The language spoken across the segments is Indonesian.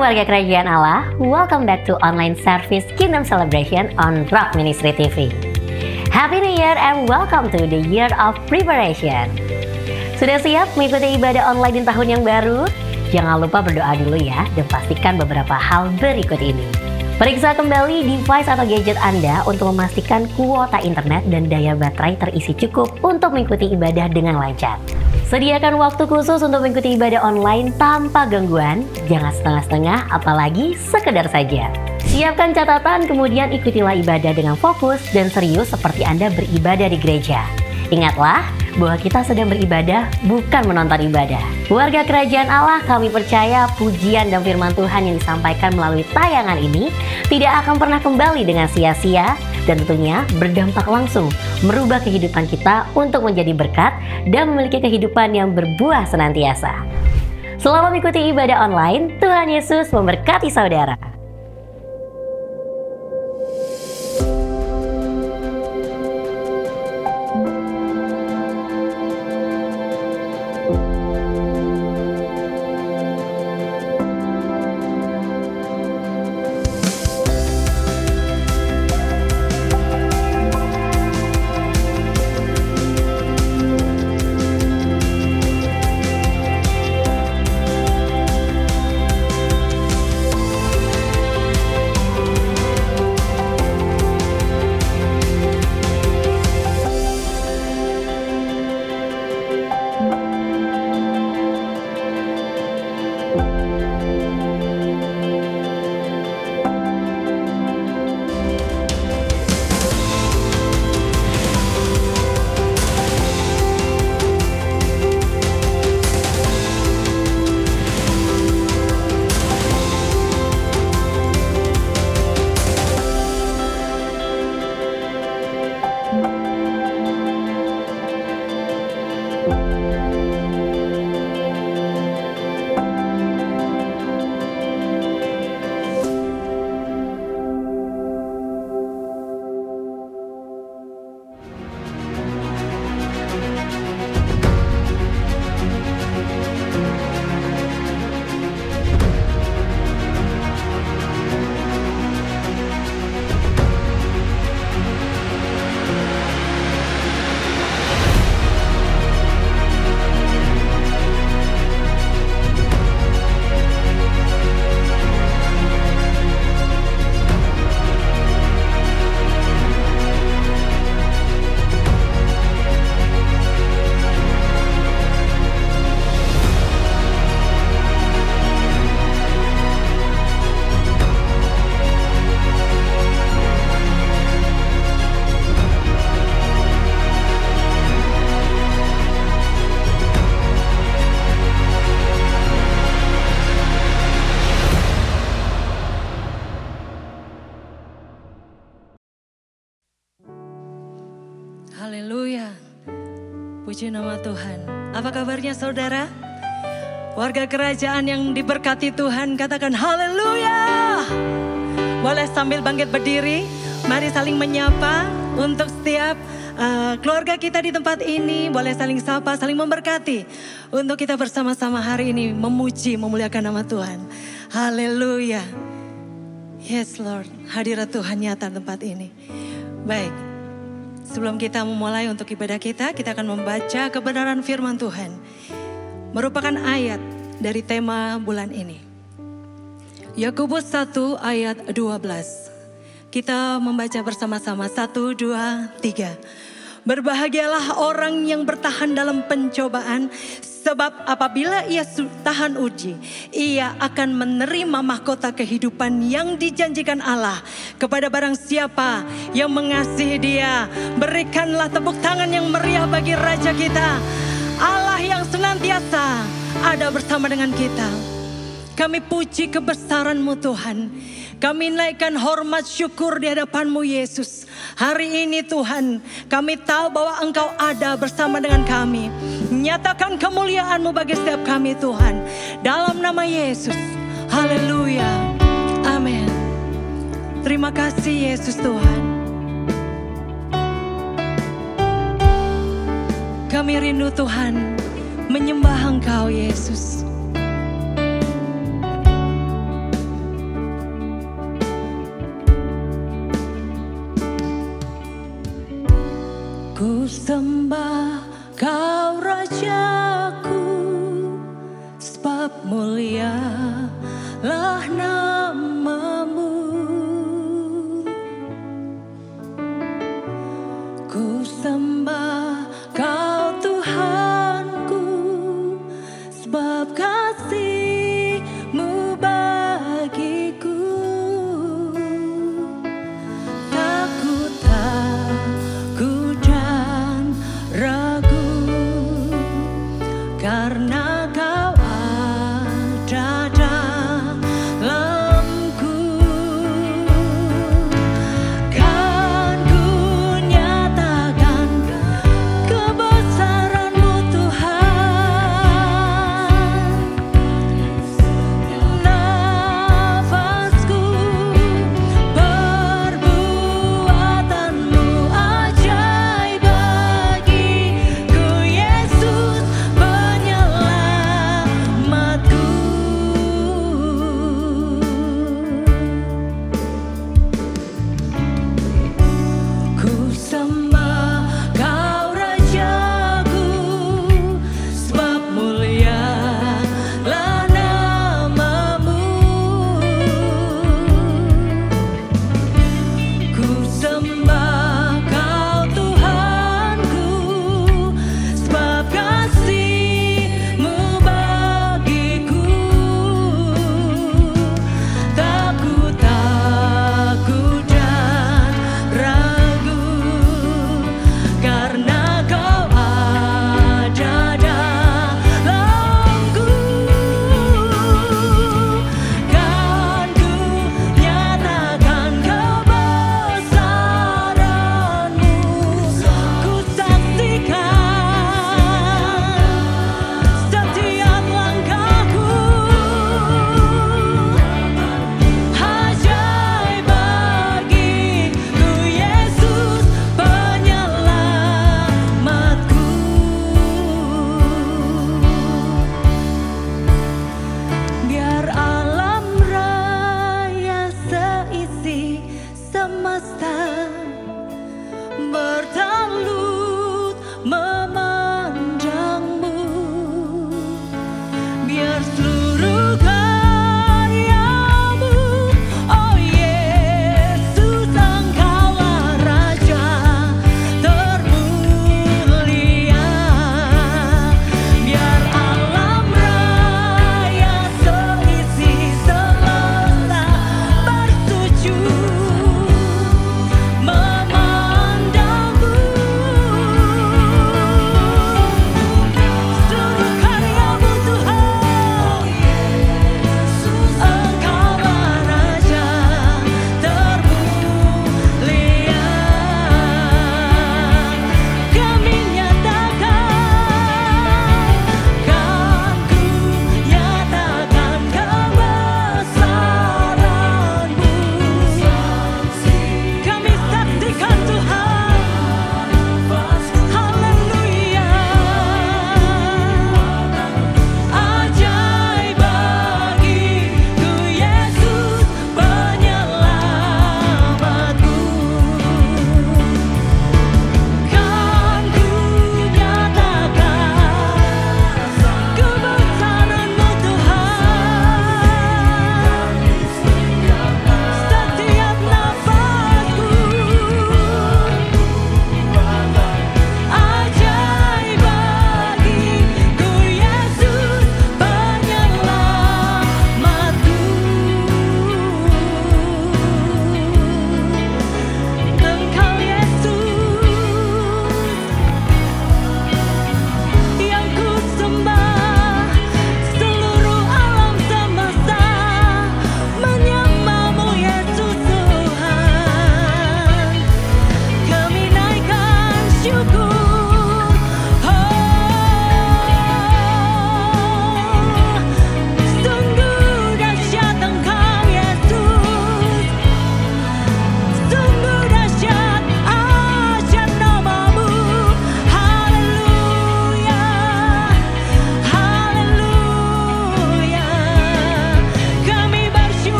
Shalom warga kerajaan Allah, welcome back to online service Kingdom Celebration on Rock Ministry TV. Happy New Year and welcome to the year of preparation. Sudah siap mengikuti ibadah online di tahun yang baru? Jangan lupa berdoa dulu ya, dan pastikan beberapa hal berikut ini. Periksa kembali device atau gadget Anda untuk memastikan kuota internet dan daya baterai terisi cukup untuk mengikuti ibadah dengan lancar. Sediakan waktu khusus untuk mengikuti ibadah online tanpa gangguan, jangan setengah-setengah apalagi sekedar saja. Siapkan catatan, kemudian ikutilah ibadah dengan fokus dan serius seperti Anda beribadah di gereja. Ingatlah bahwa kita sedang beribadah, bukan menonton ibadah. Warga kerajaan Allah, kami percaya pujian dan firman Tuhan yang disampaikan melalui tayangan ini tidak akan pernah kembali dengan sia-sia, dan tentunya berdampak langsung merubah kehidupan kita untuk menjadi berkat dan memiliki kehidupan yang berbuah senantiasa. Selamat mengikuti ibadah online. Tuhan Yesus memberkati saudara. Haleluya, puji nama Tuhan. Apa kabarnya saudara? Warga kerajaan yang diberkati Tuhan, katakan haleluya. Boleh sambil bangkit berdiri, mari saling menyapa untuk setiap keluarga kita di tempat ini. Boleh saling sapa, saling memberkati untuk kita bersama-sama hari ini memuji, memuliakan nama Tuhan. Haleluya. Yes Lord, hadirat Tuhan nyata di tempat ini. Baik. Sebelum kita memulai untuk ibadah kita akan membaca kebenaran firman Tuhan. Merupakan ayat dari tema bulan ini. Yakobus 1 ayat 12. Kita membaca bersama-sama 1, 2, 3. Berbahagialah orang yang bertahan dalam pencobaan, sebab apabila ia tahan uji, ia akan menerima mahkota kehidupan yang dijanjikan Allah kepada barang siapa yang mengasihi Dia. Berikanlah tepuk tangan yang meriah bagi Raja kita, Allah yang senantiasa ada bersama dengan kita. Kami puji kebesaran-Mu Tuhan. Kami naikkan hormat syukur di hadapan-Mu Yesus. Hari ini Tuhan, kami tahu bahwa Engkau ada bersama dengan kami. Nyatakan kemuliaan-Mu bagi setiap kami Tuhan. Dalam nama Yesus. Haleluya. Amin. Terima kasih Yesus Tuhan. Kami rindu Tuhan menyembah Engkau Yesus. Ku sembah Kau Rajaku, sebab mulialah nama-Mu. Ku sembah Kau Tuhanku, sebab kasih-Mu bagiku. Takut aku dan ragu, karena Kau ada dalamku. Kan ku nyatakan kebesaran-Mu Tuhan. Nafasku, perbuatan-Mu ajaib bagiku. Yesus penyelamat.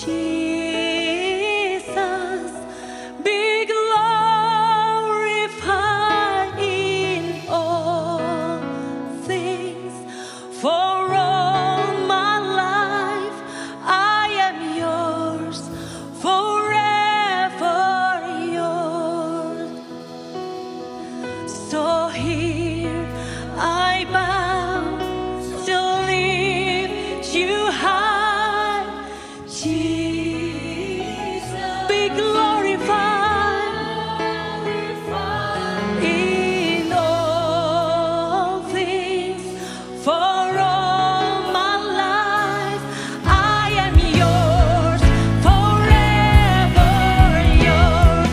Jesus, be glorified in all things. For all my life I am yours, forever yours. So here I bow to lift you high, Jesus. Be glorified in all things. For all my life I am yours, forever yours.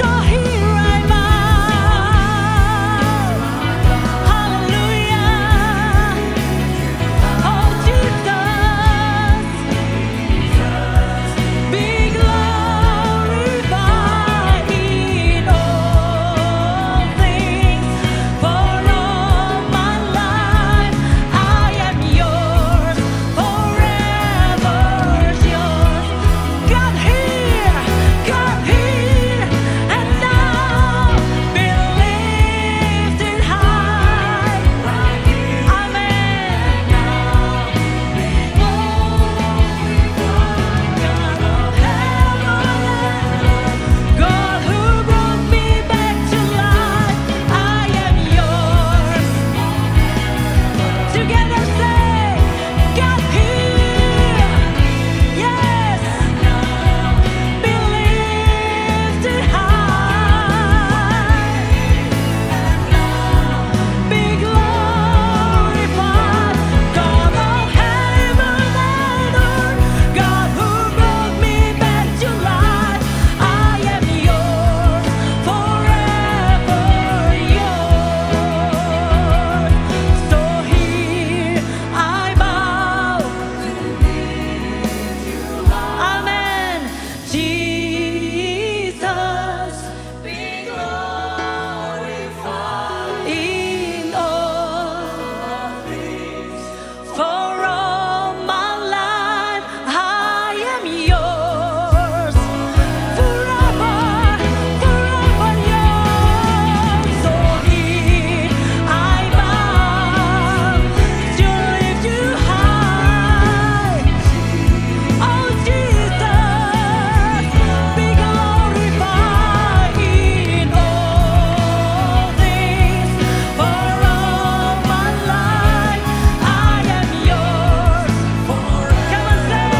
So here I bow. Hallelujah. Oh Jesus, be glorified in all things. For all my life I am yours, forever yours. God here, and now be lifted high. Amen. God who brought me back to life, I am yours. Together say, God here, yes, be lifted high, be glorified, God of heaven and earth, God who brought me back to life, I am yours, forever yours. So here I bow. Amen. Jesus, be glorified in all things. For all my life I am yours, forever yours. So here I bow to lift you high. Oh Jesus, be glorified in all things. For all my life I am yours. Come on, say.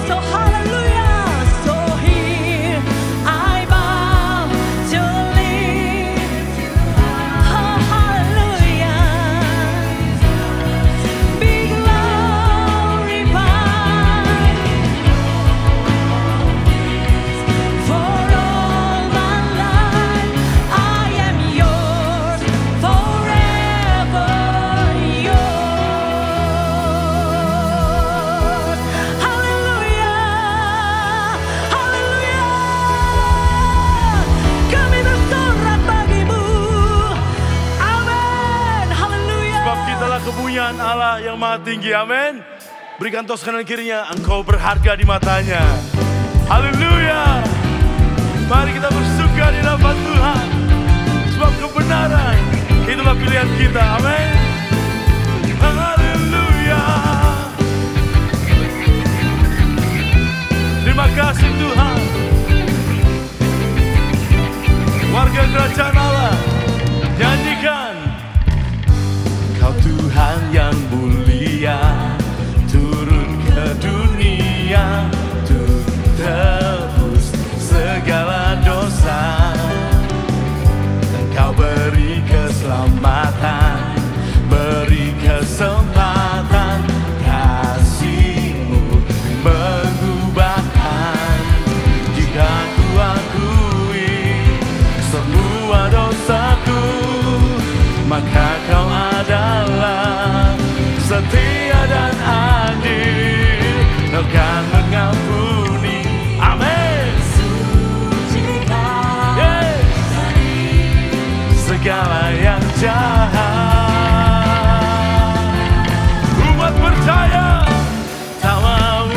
So hallelujah. So here I bow to lift you high. Oh hallelujah. Be glorified. For all my life I am yours, forever yours. Haleluya, haleluya. Kami bersorak bagimu. Amin. Haleluya. Sebab kitalah kepunyaan Allah yang maha tinggi, amin. Berikan tos kanan kirinya, engkau berharga di matanya. Haleluya. Mari kita bersuka di hadapan Tuhan. Sebab kebenaran, itulah pilihan kita, amin. Haleluya. Terima kasih Tuhan. Warga kerajaan Allah, nyanyikan. Kau Tuhan yang mulia, turun ke dunia untuk tebus segala dosa. Engkau beri keselamatan, beri kesempatan, kasih-Mu mengubahkan. Jika ku akui semua dosaku, maka Kau adalah setia dan adil. Kau kan mengampuni, amin. Yes. Segala yang jahat. Umat percaya tak mau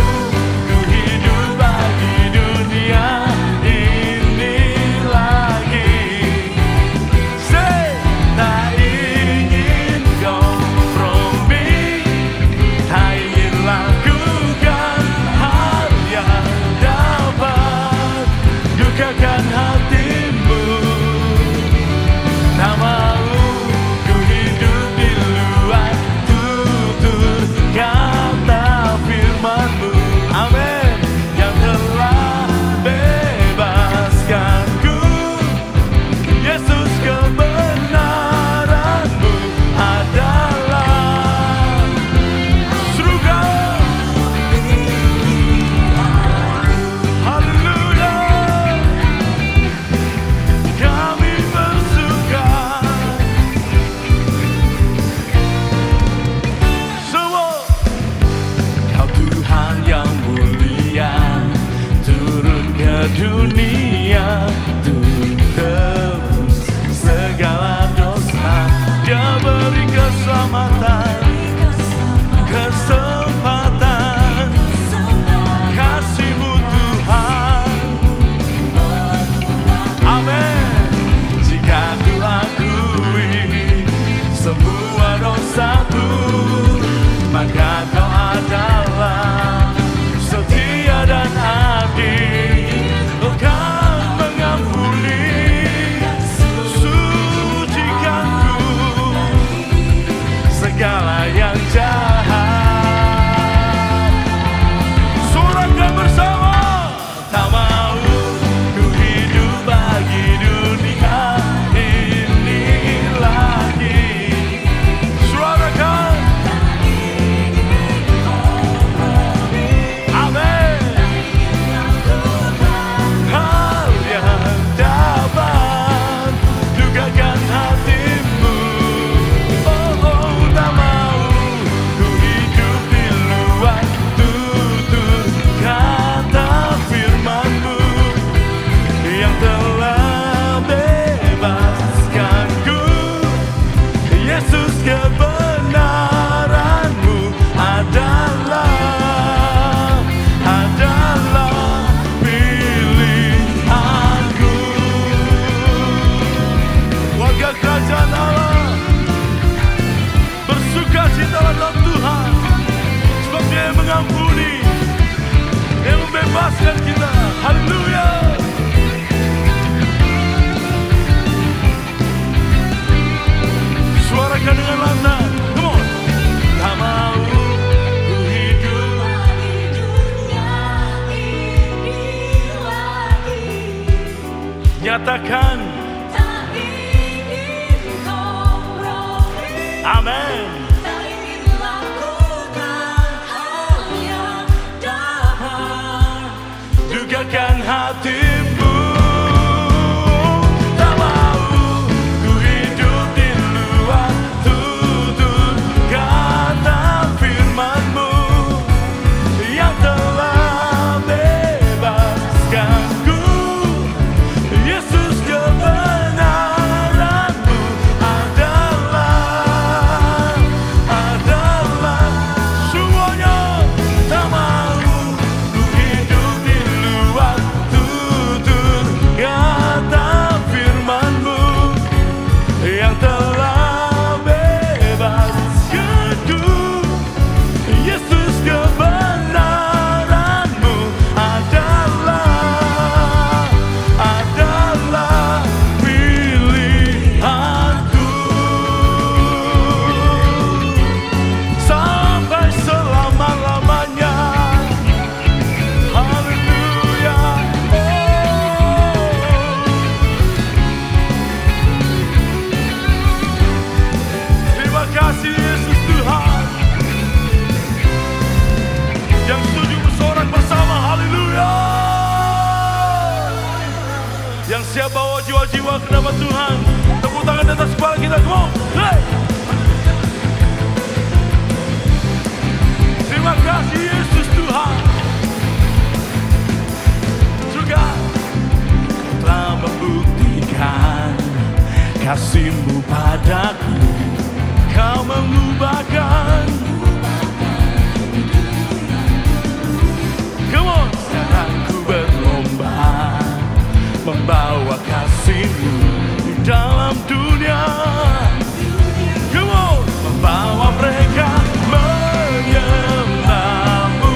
bebaskan kita. Haleluya. Suarakan dengan lantang. Come on. Tak mau ku hidup di dunia ini lagi. Nyatakan Tak ingin kompromi. amin. Tak ingin lakukan hal yang dapat Dugakan hatimu. Tak mau ku hidup di luar tutur kata firman-Mu yang telah bebaskanku. Yesus, kebenaran-Mu adalah semuanya. Tak mau ku hidup di luar tutur kata firman-Mu yang telah bebaskanku. Yesus, kebenaran-Mu adalah pilihanku sampai selama-lamanya. Haleluya. Terima kasih Yesus Tuhan yang setuju bersorak bersama. Haleluya. Yang siap bawa jiwa-jiwa ke hadapan Tuhan. Tepuk tangan di atas kepala kita. Come on. Hey. Terima kasih Yesus Tuhan. Juga Kau telah membuktikan kasih-Mu padaku. Kau mengubahkan. Come on. Sekarang ku berlomba membawa kasih-Mu di dalam dunia. Come on. Membawa mereka menyembah-Mu,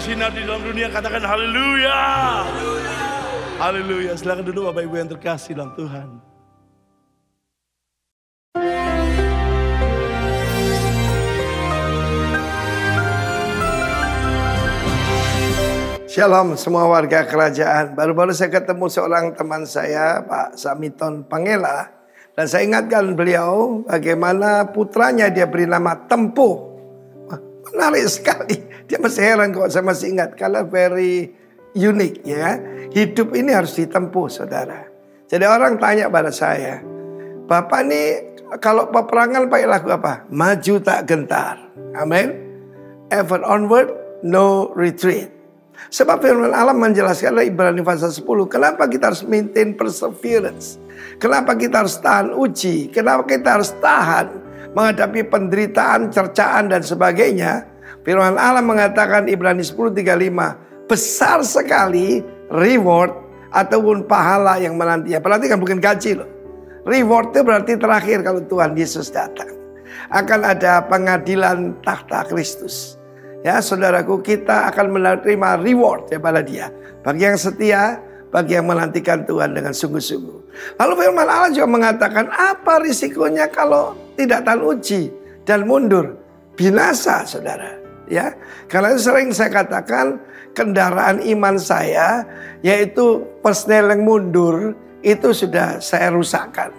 bersinar di dalam dunia. Katakan haleluya. Haleluya. Silakan duduk Bapak Ibu yang terkasih dalam Tuhan. Shalom semua warga kerajaan. Baru-baru saya ketemu seorang teman saya, Pak Samiton Pangela. Dan saya ingatkan beliau bagaimana putranya dia beri nama Tempuh. Wah, menarik sekali. Dia masih heran kok saya masih ingat. Karena very unik ya. Hidup ini harus ditempuh saudara. Jadi orang tanya pada saya, Bapak nih kalau peperangan pakai lagu apa? Maju tak gentar. Amin. Ever onward, no retreat. Sebab firman Allah menjelaskan dari Ibrani pasal 10. Kenapa kita harus maintain perseverance? Kenapa kita harus tahan uji? Kenapa kita harus tahan menghadapi penderitaan, cercaan dan sebagainya? Firman Allah mengatakan Ibrani 10:35. Besar sekali reward ataupun pahala yang menantinya. Perhatikan bukan gaji loh. Reward itu berarti terakhir kalau Tuhan Yesus datang. Akan ada pengadilan tahta Kristus. Ya saudaraku, kita akan menerima reward daripada dia. Bagi yang setia, bagi yang menantikan Tuhan dengan sungguh-sungguh. Lalu firman Allah juga mengatakan apa risikonya kalau tidak tahan uji dan mundur? Binasa saudara. Ya, karena itu sering saya katakan kendaraan iman saya yaitu personel yang mundur itu sudah saya rusakkan.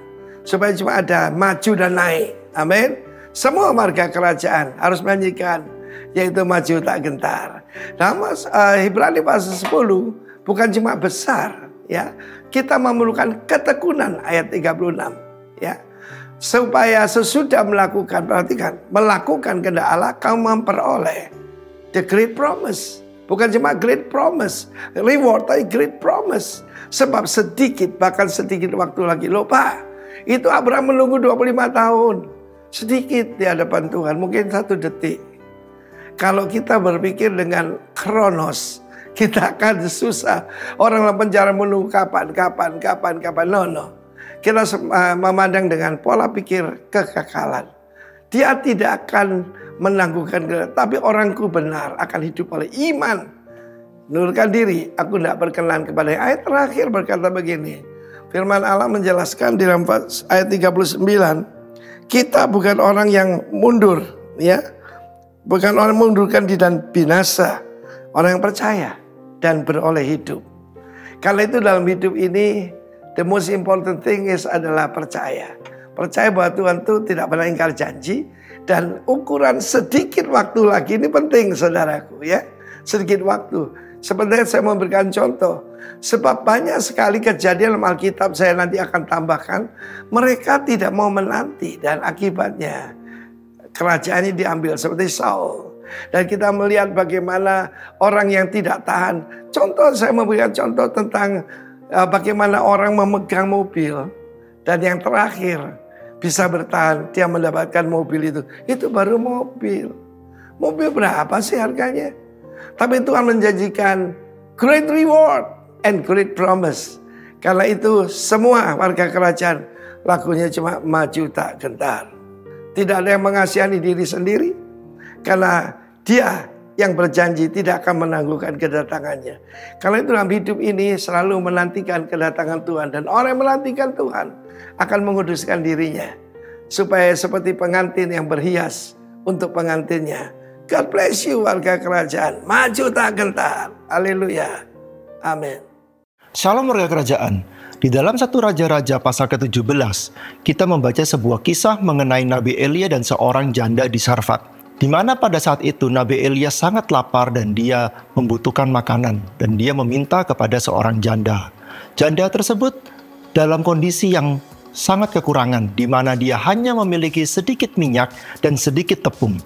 Supaya cuma ada maju dan naik. Amin. Semua marga kerajaan harus menyanyikan yaitu maju tak gentar. Nah, Ibrani pasal 10 bukan cuma besar ya. Kita memerlukan ketekunan ayat 36 ya. Supaya sesudah melakukan, perhatikan, melakukan kehendak Allah kamu memperoleh the great promise. Bukan cuma great promise, reward tapi great promise. Sebab sedikit, bahkan sedikit waktu lagi. Loh Pak, itu Abraham menunggu 25 tahun. Sedikit di hadapan Tuhan, mungkin 1 detik. Kalau kita berpikir dengan kronos, kita akan susah. Orang dalam penjara menunggu kapan. No. Kita memandang dengan pola pikir kekekalan. Dia tidak akan menangguhkan, tapi orangku benar akan hidup oleh iman. Menurunkan diri, aku tidak berkenan kepada yang. Ayat terakhir berkata begini. Firman Allah menjelaskan di dalam ayat 39. Kita bukan orang yang mundur, ya. Bukan orang mundurkan diri dan binasa. Orang yang percaya dan beroleh hidup. Karena itu dalam hidup ini, the most important thing is adalah percaya. Percaya bahwa Tuhan itu tidak pernah ingkar janji. Dan ukuran sedikit waktu lagi ini penting saudaraku ya. Sedikit waktu. Sebenarnya saya memberikan contoh. Sebab banyak sekali kejadian dalam Alkitab saya nanti akan tambahkan. Mereka tidak mau menanti dan akibatnya kerajaan ini diambil seperti Saul. Dan kita melihat bagaimana orang yang tidak tahan. Contoh saya memberikan contoh tentang bagaimana orang memegang mobil. Dan yang terakhir bisa bertahan dia mendapatkan mobil itu. Itu baru mobil. Mobil berapa sih harganya? Tapi Tuhan menjanjikan great reward and great promise. Karena itu semua warga kerajaan lakunya cuma maju tak gentar. Tidak ada yang mengasihani diri sendiri. Karena dia yang berjanji tidak akan menangguhkan kedatangannya. Karena itu dalam hidup ini selalu menantikan kedatangan Tuhan. Dan orang yang menantikan Tuhan akan menguduskan dirinya. Supaya seperti pengantin yang berhias untuk pengantinnya. God bless you warga kerajaan. Maju tak gentar. Haleluya. Amin. Shalom warga kerajaan. Di dalam 1 Raja-Raja pasal ke-17, kita membaca sebuah kisah mengenai Nabi Elia dan seorang janda di Sarfat. Di mana pada saat itu Nabi Elia sangat lapar dan dia membutuhkan makanan. Dan dia meminta kepada seorang janda. Janda tersebut dalam kondisi yang sangat kekurangan, di mana dia hanya memiliki sedikit minyak dan sedikit tepung.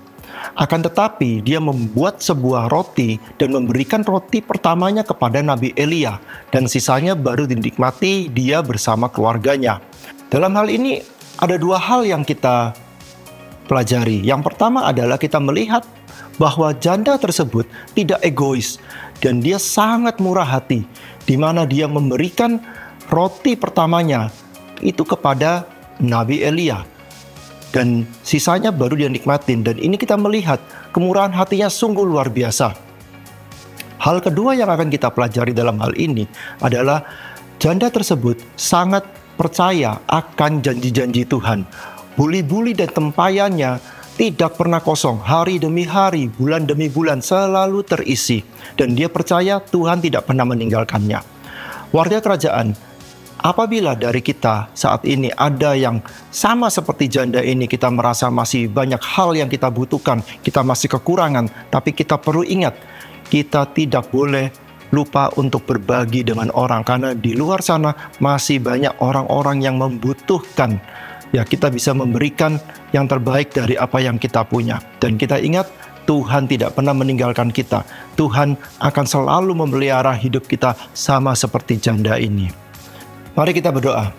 Akan tetapi dia membuat sebuah roti dan memberikan roti pertamanya kepada Nabi Elia. Dan sisanya baru dinikmati dia bersama keluarganya. Dalam hal ini ada dua hal yang kita pelajari. Yang pertama adalah kita melihat bahwa janda tersebut tidak egois. Dan dia sangat murah hati. Di mana dia memberikan roti pertamanya itu kepada Nabi Elia. Dan sisanya baru dia nikmatin. Dan ini kita melihat kemurahan hatinya sungguh luar biasa. Hal kedua yang akan kita pelajari dalam hal ini adalah janda tersebut sangat percaya akan janji-janji Tuhan. Buli-buli dan tempayannya tidak pernah kosong, hari demi hari, bulan demi bulan selalu terisi. Dan dia percaya Tuhan tidak pernah meninggalkannya. Warga kerajaan, apabila dari kita saat ini ada yang sama seperti janda ini, kita merasa masih banyak hal yang kita butuhkan, kita masih kekurangan, tapi kita perlu ingat, kita tidak boleh lupa untuk berbagi dengan orang, karena di luar sana masih banyak orang-orang yang membutuhkan. Ya, kita bisa memberikan yang terbaik dari apa yang kita punya. Dan kita ingat, Tuhan tidak pernah meninggalkan kita. Tuhan akan selalu memelihara hidup kita sama seperti janda ini. Mari kita berdoa.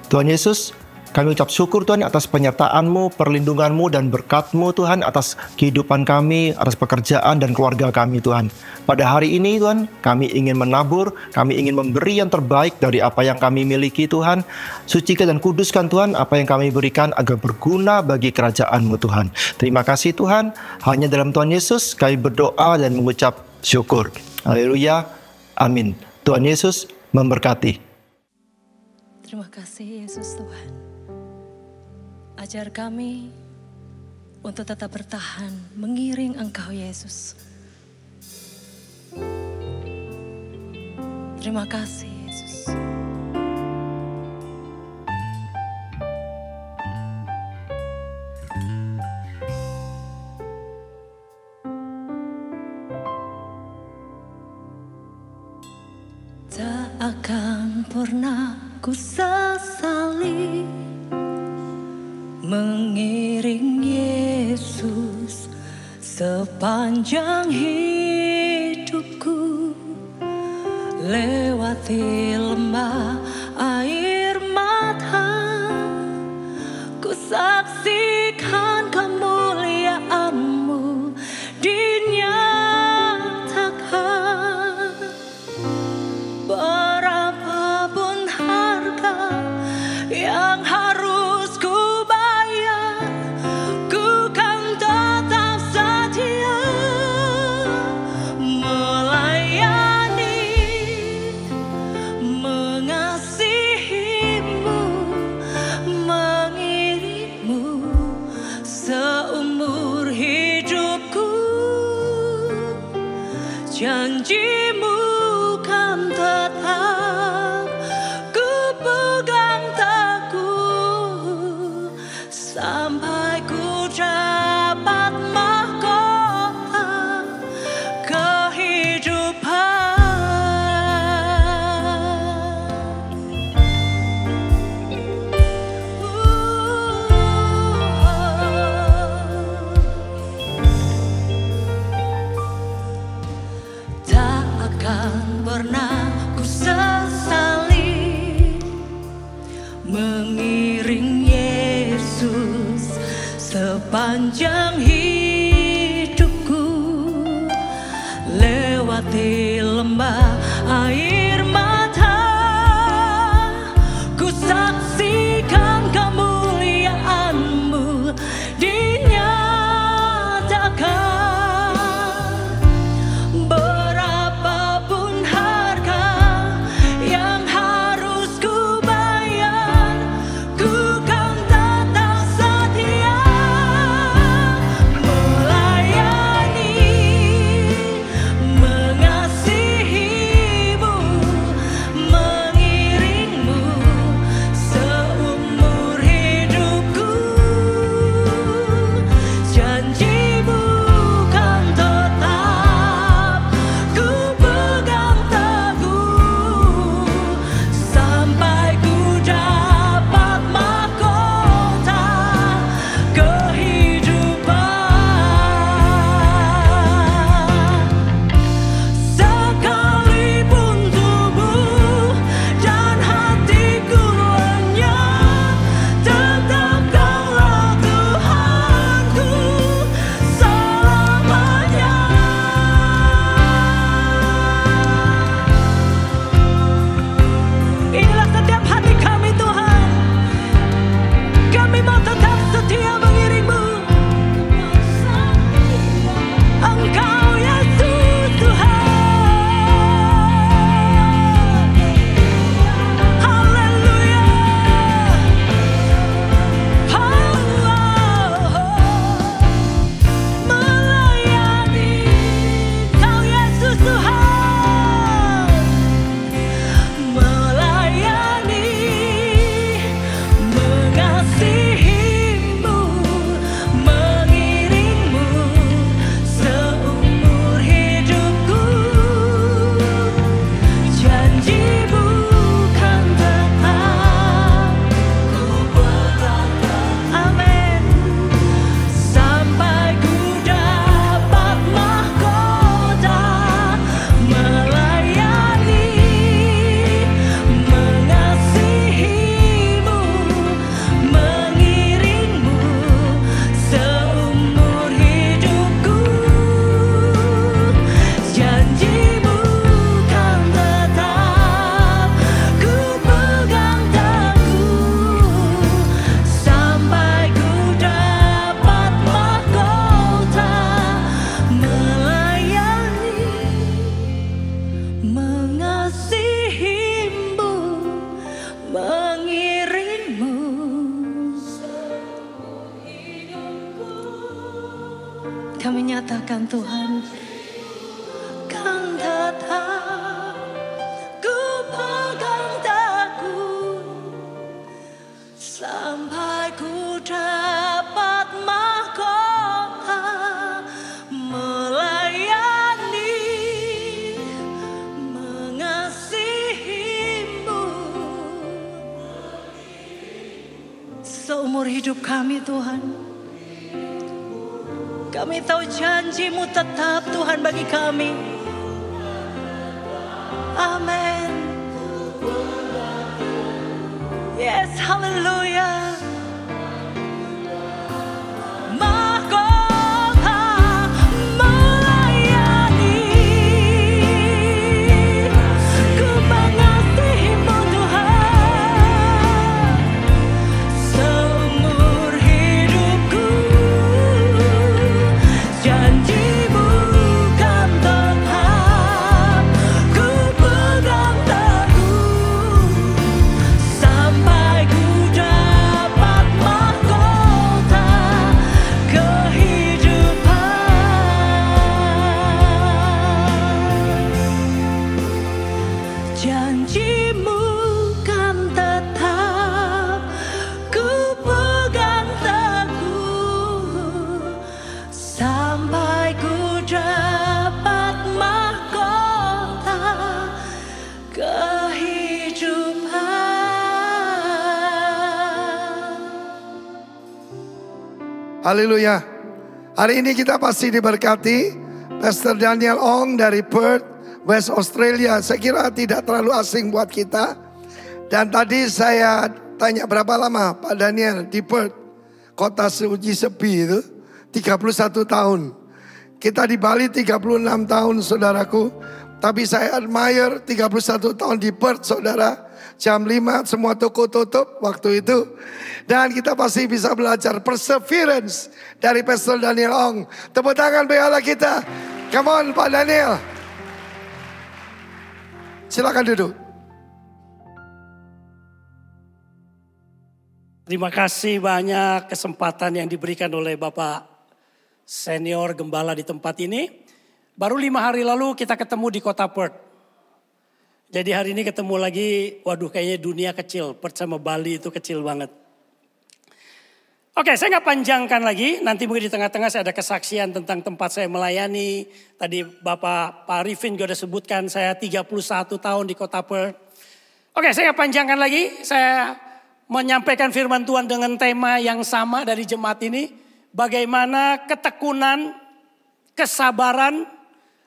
Tuhan Yesus, kami ucap syukur Tuhan atas penyertaan-Mu, perlindungan-Mu, dan berkat-Mu Tuhan atas kehidupan kami, atas pekerjaan dan keluarga kami Tuhan. Pada hari ini Tuhan, kami ingin menabur, kami ingin memberi yang terbaik dari apa yang kami miliki Tuhan. Sucikan dan kuduskan Tuhan apa yang kami berikan agar berguna bagi kerajaan-Mu Tuhan. Terima kasih Tuhan, hanya dalam Tuhan Yesus kami berdoa dan mengucap syukur. Haleluya, amin. Tuhan Yesus memberkati. Terima kasih Yesus Tuhan. Ajar kami untuk tetap bertahan mengiring Engkau Yesus. Terima kasih Yesus. Tak akan pernah ku sesali mengiring Yesus sepanjang hidupku. Lewati lembah air mata, ku saksikan kemuliaan-Mu dinyatakan. Berapapun harga yang harus ku bayar, ku kan tetap setia melayani, mengasihi-Mu, mengiring-Mu seumur hidupku. Janji-Mu kan tetap ku pegang teguh sampai ku dapat mahkota kehidupan. Tak akan pernah ku sesali mengiring Yesus sepanjang hidupku. Lewati lembah air mata, ku saksikan kemuliaan-Mu dinyatakan. Berapapun harga yang harus ku bayar, ku kan tetap setia mengasihimu, mengiringmu seumur hidupku. Janjimu kan tetap ku pegang, amin, sampai ku dapat mahkota melayani, mengasihimu, mengiringmu seumur hidupku. Janjimu kan tetap ku pegang teguh, sampai ku dapat mahkota melayani, mengasihimu, mengiringmu seumur hidupku. Kami nyatakan Tuhan, kan tetap ku pegang teguh, sampai ku dapat mahkota melayani, mengasihimu seumur hidup kami Tuhan. Kami tahu janjimu tetap Tuhan bagi kami. Amin. Yes, haleluya. Mahkota melayani, ku mengasihimu Tuhan seumur hidupku. Janjimu kan tetap ku pegang teguh, sampai ku dapat mahkota kehidupan. Janjimu kan tetap ku pegang teguh, sampai ku dapat mahkota kehidupan. Haleluya. Hari ini kita pasti diberkati. Pastor Daniel Ong dari Perth, West Australia. Saya kira tidak terlalu asing buat kita. Dan tadi saya tanya berapa lama Pak Daniel di Perth, kota suci sepi itu. 31 tahun. Kita di Bali 36 tahun saudaraku. Tapi saya admire 31 tahun di Perth saudara. Jam 5 semua toko tutup waktu itu. Dan kita pasti bisa belajar perseverance dari Pastor Daniel Ong. Tepuk tangan bagi Allah kita. Come on Pak Daniel. Silakan duduk. Terima kasih banyak kesempatan yang diberikan oleh Bapak Senior Gembala di tempat ini. Baru 5 hari lalu kita ketemu di kota Perth. Jadi hari ini ketemu lagi, waduh kayaknya dunia kecil. Perth sama Bali itu kecil banget. Oke, saya nggak panjangkan lagi. Nanti mungkin di tengah-tengah saya ada kesaksian tentang tempat saya melayani. Tadi Bapak Pak Arifin juga sudah sebutkan saya 31 tahun di kota Perth. Oke, saya nggak panjangkan lagi. Saya menyampaikan firman Tuhan dengan tema yang sama dari jemaat ini. Bagaimana ketekunan, kesabaran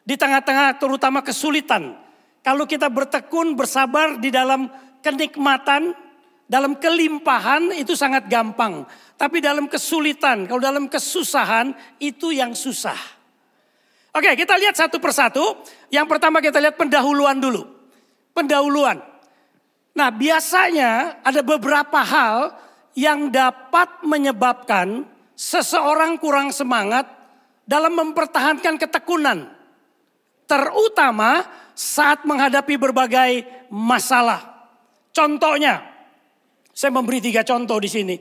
di tengah-tengah terutama kesulitan. Kalau kita bertekun, bersabar di dalam kenikmatan, dalam kelimpahan itu sangat gampang. Tapi dalam kesulitan, kalau dalam kesusahan itu yang susah. Oke, kita lihat satu persatu. Yang pertama kita lihat pendahuluan dulu. Pendahuluan. Nah, biasanya ada beberapa hal yang dapat menyebabkan seseorang kurang semangat dalam mempertahankan ketekunan. Terutama saat menghadapi berbagai masalah. Contohnya, saya memberi 3 contoh di sini.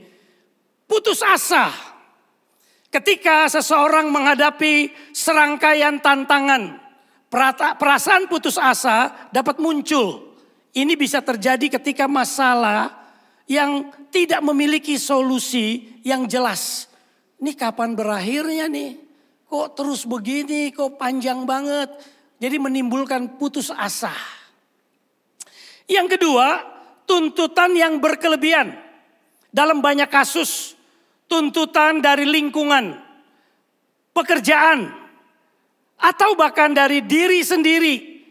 Putus asa. Ketika seseorang menghadapi serangkaian tantangan, perasaan putus asa dapat muncul. Ini bisa terjadi ketika masalah yang tidak memiliki solusi yang jelas. Ini kapan berakhirnya nih? Kok terus begini, kok panjang banget. Jadi menimbulkan putus asa. Yang kedua, tuntutan yang berkelebihan. Dalam banyak kasus, tuntutan dari lingkungan, pekerjaan, atau bahkan dari diri sendiri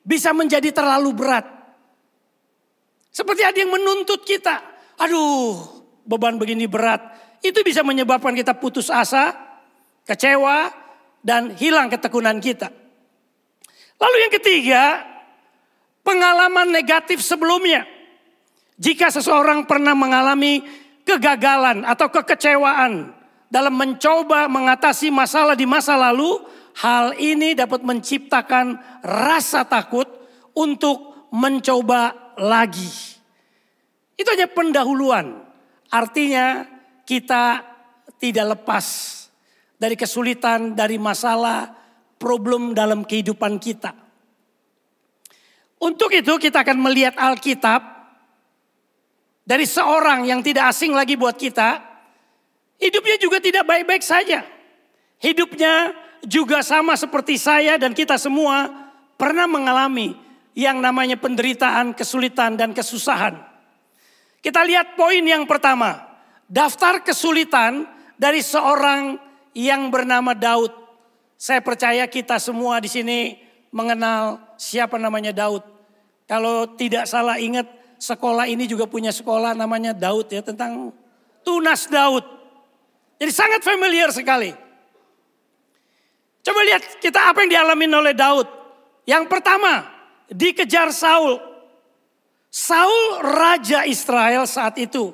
bisa menjadi terlalu berat. Seperti ada yang menuntut kita. Aduh, beban begini berat. Itu bisa menyebabkan kita putus asa, kecewa, dan hilang ketekunan kita. Lalu yang ketiga, pengalaman negatif sebelumnya. Jika seseorang pernah mengalami kegagalan atau kekecewaan dalam mencoba mengatasi masalah di masa lalu, hal ini dapat menciptakan rasa takut untuk mencoba lagi. Itu hanya pendahuluan. Artinya kita tidak lepas dari kesulitan, dari masalah, problem dalam kehidupan kita. Untuk itu kita akan melihat Alkitab dari seorang yang tidak asing lagi buat kita. Hidupnya juga tidak baik-baik saja. Hidupnya juga sama seperti saya dan kita semua pernah mengalami yang namanya penderitaan, kesulitan, dan kesusahan. Kita lihat poin yang pertama. Daftar kesulitan dari seorang yang bernama Daud. Saya percaya kita semua di sini mengenal siapa namanya Daud. Kalau tidak salah ingat, sekolah ini juga punya sekolah namanya Daud ya, tentang tunas Daud. Jadi sangat familiar sekali. Coba lihat kita apa yang dialami oleh Daud. Yang pertama, dikejar Saul. Saul raja Israel saat itu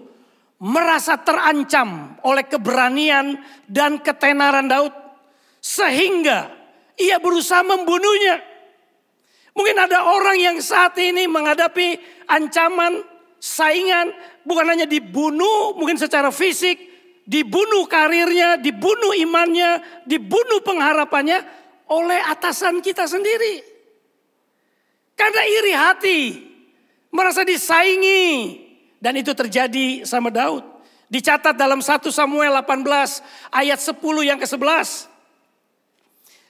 merasa terancam oleh keberanian dan ketenaran Daud. Sehingga ia berusaha membunuhnya. Mungkin ada orang yang saat ini menghadapi ancaman, saingan. Bukan hanya dibunuh mungkin secara fisik. Dibunuh karirnya, dibunuh imannya, dibunuh pengharapannya oleh atasan kita sendiri. Karena iri hati, merasa disaingi. Dan itu terjadi sama Daud. Dicatat dalam 1 Samuel 18 ayat 10 yang ke-11.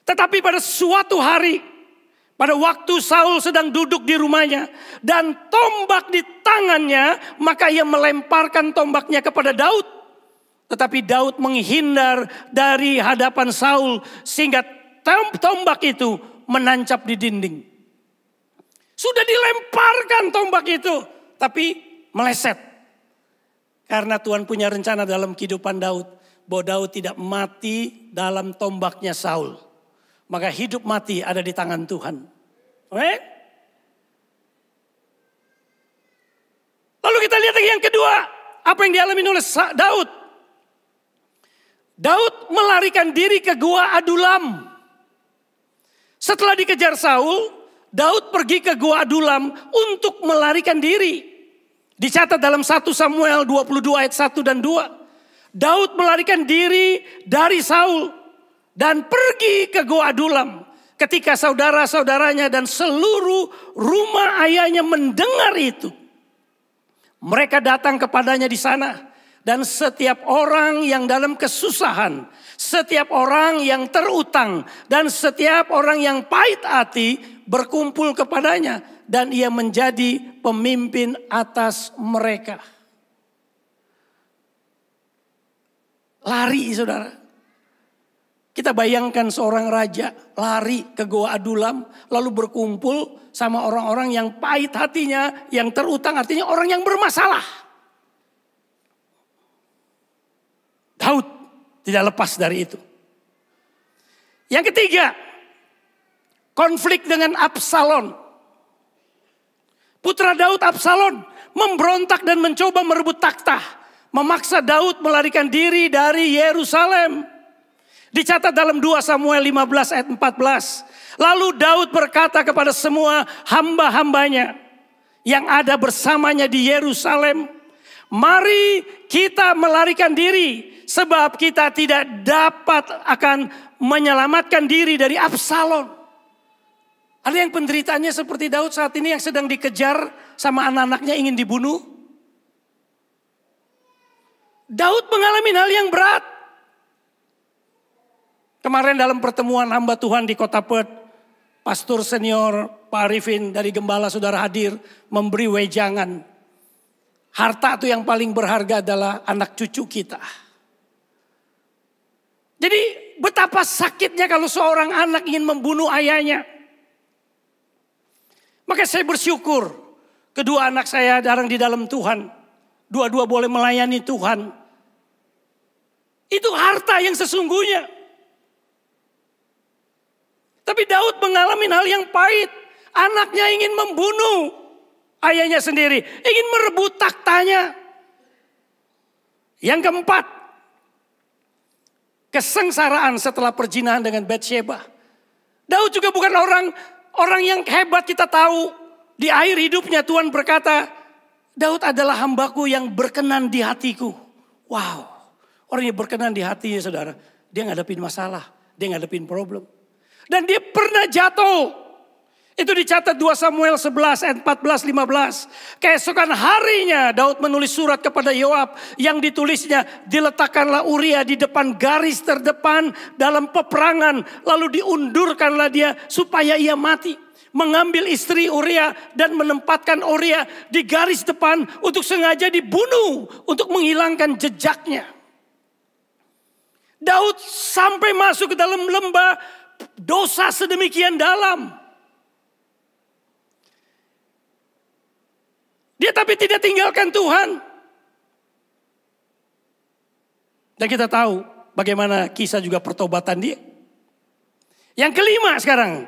Tetapi pada suatu hari, pada waktu Saul sedang duduk di rumahnya dan tombak di tangannya, maka ia melemparkan tombaknya kepada Daud. Tetapi Daud menghindar dari hadapan Saul sehingga tombak itu menancap di dinding. Sudah dilemparkan tombak itu, tapi meleset. Karena Tuhan punya rencana dalam kehidupan Daud, bahwa Daud tidak mati dalam tombaknya Saul. Maka hidup mati ada di tangan Tuhan. Amen. Lalu kita lihat lagi yang kedua, apa yang dialami oleh Daud. Daud melarikan diri ke Gua Adulam. Setelah dikejar Saul, Daud pergi ke Gua Adulam untuk melarikan diri. Dicatat dalam 1 Samuel 22 ayat 1 dan 2. Daud melarikan diri dari Saul dan pergi ke Gua Adulam. Ketika saudara-saudaranya dan seluruh rumah ayahnya mendengar itu, mereka datang kepadanya di sana. Dan setiap orang yang dalam kesusahan, setiap orang yang terutang, dan setiap orang yang pahit hati berkumpul kepadanya. Dan ia menjadi pemimpin atas mereka. Lari saudara. Kita bayangkan seorang raja lari ke Gua Adulam. Lalu berkumpul sama orang-orang yang pahit hatinya, yang terutang, artinya orang yang bermasalah. Daud tidak lepas dari itu. Yang ketiga, konflik dengan Absalom. Putra Daud Absalom memberontak dan mencoba merebut takhta. Memaksa Daud melarikan diri dari Yerusalem. Dicatat dalam 2 Samuel 15 ayat 14. Lalu Daud berkata kepada semua hamba-hambanya yang ada bersamanya di Yerusalem, mari kita melarikan diri. Sebab kita tidak dapat akan menyelamatkan diri dari Absalom. Ada yang penderitaannya seperti Daud saat ini yang sedang dikejar sama anak-anaknya ingin dibunuh. Daud mengalami hal yang berat. Kemarin dalam pertemuan hamba Tuhan di Kota Perth, Pastor Senior Pak Arifin dari Gembala Saudara hadir memberi wejangan. Harta itu yang paling berharga adalah anak cucu kita. Jadi betapa sakitnya kalau seorang anak ingin membunuh ayahnya. Maka saya bersyukur kedua anak saya jarang di dalam Tuhan. Dua-dua boleh melayani Tuhan. Itu harta yang sesungguhnya. Tapi Daud mengalami hal yang pahit. Anaknya ingin membunuh ayahnya sendiri. Ingin merebut taktanya. Yang keempat. Kesengsaraan setelah perzinahan dengan Batsheba. Daud juga bukan orang yang hebat, kita tahu. Di akhir hidupnya Tuhan berkata, Daud adalah hambaku yang berkenan di hatiku. Wow. Orang yang berkenan di hatinya saudara. Dia ngadepin masalah. Dia ngadepin problem. Dan dia pernah jatuh. Itu dicatat 2 Samuel 11 ayat 14-15. Keesokan harinya Daud menulis surat kepada Yoab. Yang ditulisnya, diletakkanlah Uria di depan garis terdepan dalam peperangan. Lalu diundurkanlah dia supaya ia mati. Mengambil istri Uria dan menempatkan Uria di garis depan untuk sengaja dibunuh. Untuk menghilangkan jejaknya. Daud sampai masuk ke dalam lembah dosa sedemikian dalam. Dia tapi tidak tinggalkan Tuhan. Dan kita tahu bagaimana kisah juga pertobatan dia. Yang kelima sekarang.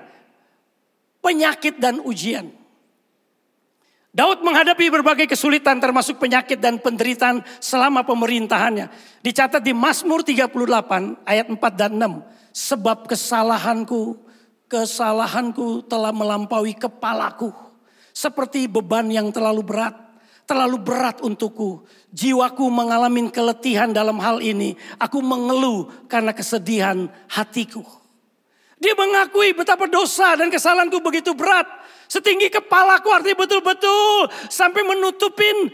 Penyakit dan ujian. Daud menghadapi berbagai kesulitan termasuk penyakit dan penderitaan selama pemerintahannya. Dicatat di Mazmur 38 ayat 4 dan 6. Sebab kesalahanku telah melampaui kepalaku. Seperti beban yang terlalu berat untukku. Jiwaku mengalami keletihan dalam hal ini. Aku mengeluh karena kesedihan hatiku. Dia mengakui betapa dosa dan kesalahanku begitu berat. Setinggi kepalaku, artinya betul-betul sampai menutupin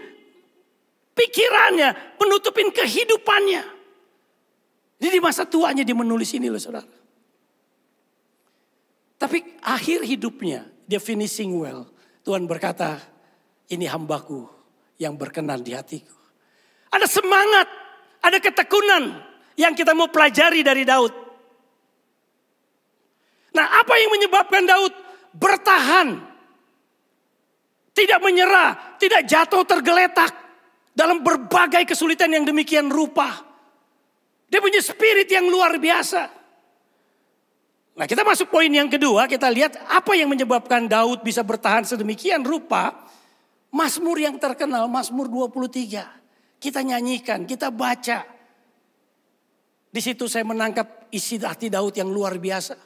pikirannya, menutupin kehidupannya. Jadi di masa tuanya dia menulis ini loh saudara. Tapi akhir hidupnya dia finishing well. Tuhan berkata, ini hambaku yang berkenan di hatiku. Ada semangat, ada ketekunan yang kita mau pelajari dari Daud. Nah, apa yang menyebabkan Daud bertahan? Tidak menyerah, tidak jatuh tergeletak dalam berbagai kesulitan yang demikian rupa. Dia punya spirit yang luar biasa. Nah, kita masuk poin yang kedua, kita lihat apa yang menyebabkan Daud bisa bertahan sedemikian rupa. Mazmur yang terkenal, Mazmur 23. Kita nyanyikan, kita baca. Di situ saya menangkap isi hati Daud yang luar biasa.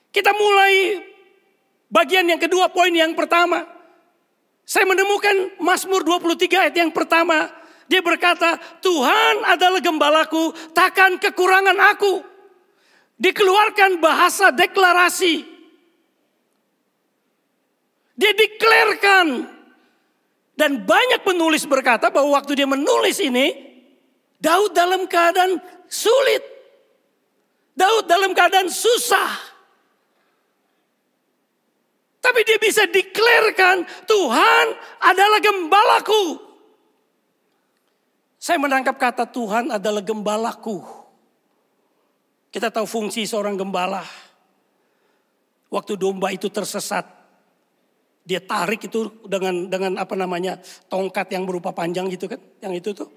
Kita mulai bagian yang kedua, poin yang pertama. Saya menemukan Mazmur 23 ayat yang pertama. Dia berkata, Tuhan adalah gembalaku, takkan kekurangan aku. Dikeluarkan bahasa deklarasi. Dia deklarkan. Dan banyak penulis berkata bahwa waktu dia menulis ini, Daud dalam keadaan sulit. Daud dalam keadaan susah. Tapi dia bisa deklarkan, Tuhan adalah gembalaku. Saya menangkap kata Tuhan adalah gembalaku. Kita tahu fungsi seorang gembala. Waktu domba itu tersesat, dia tarik itu dengan apa namanya, tongkat yang berupa panjang gitu kan, yang itu tuh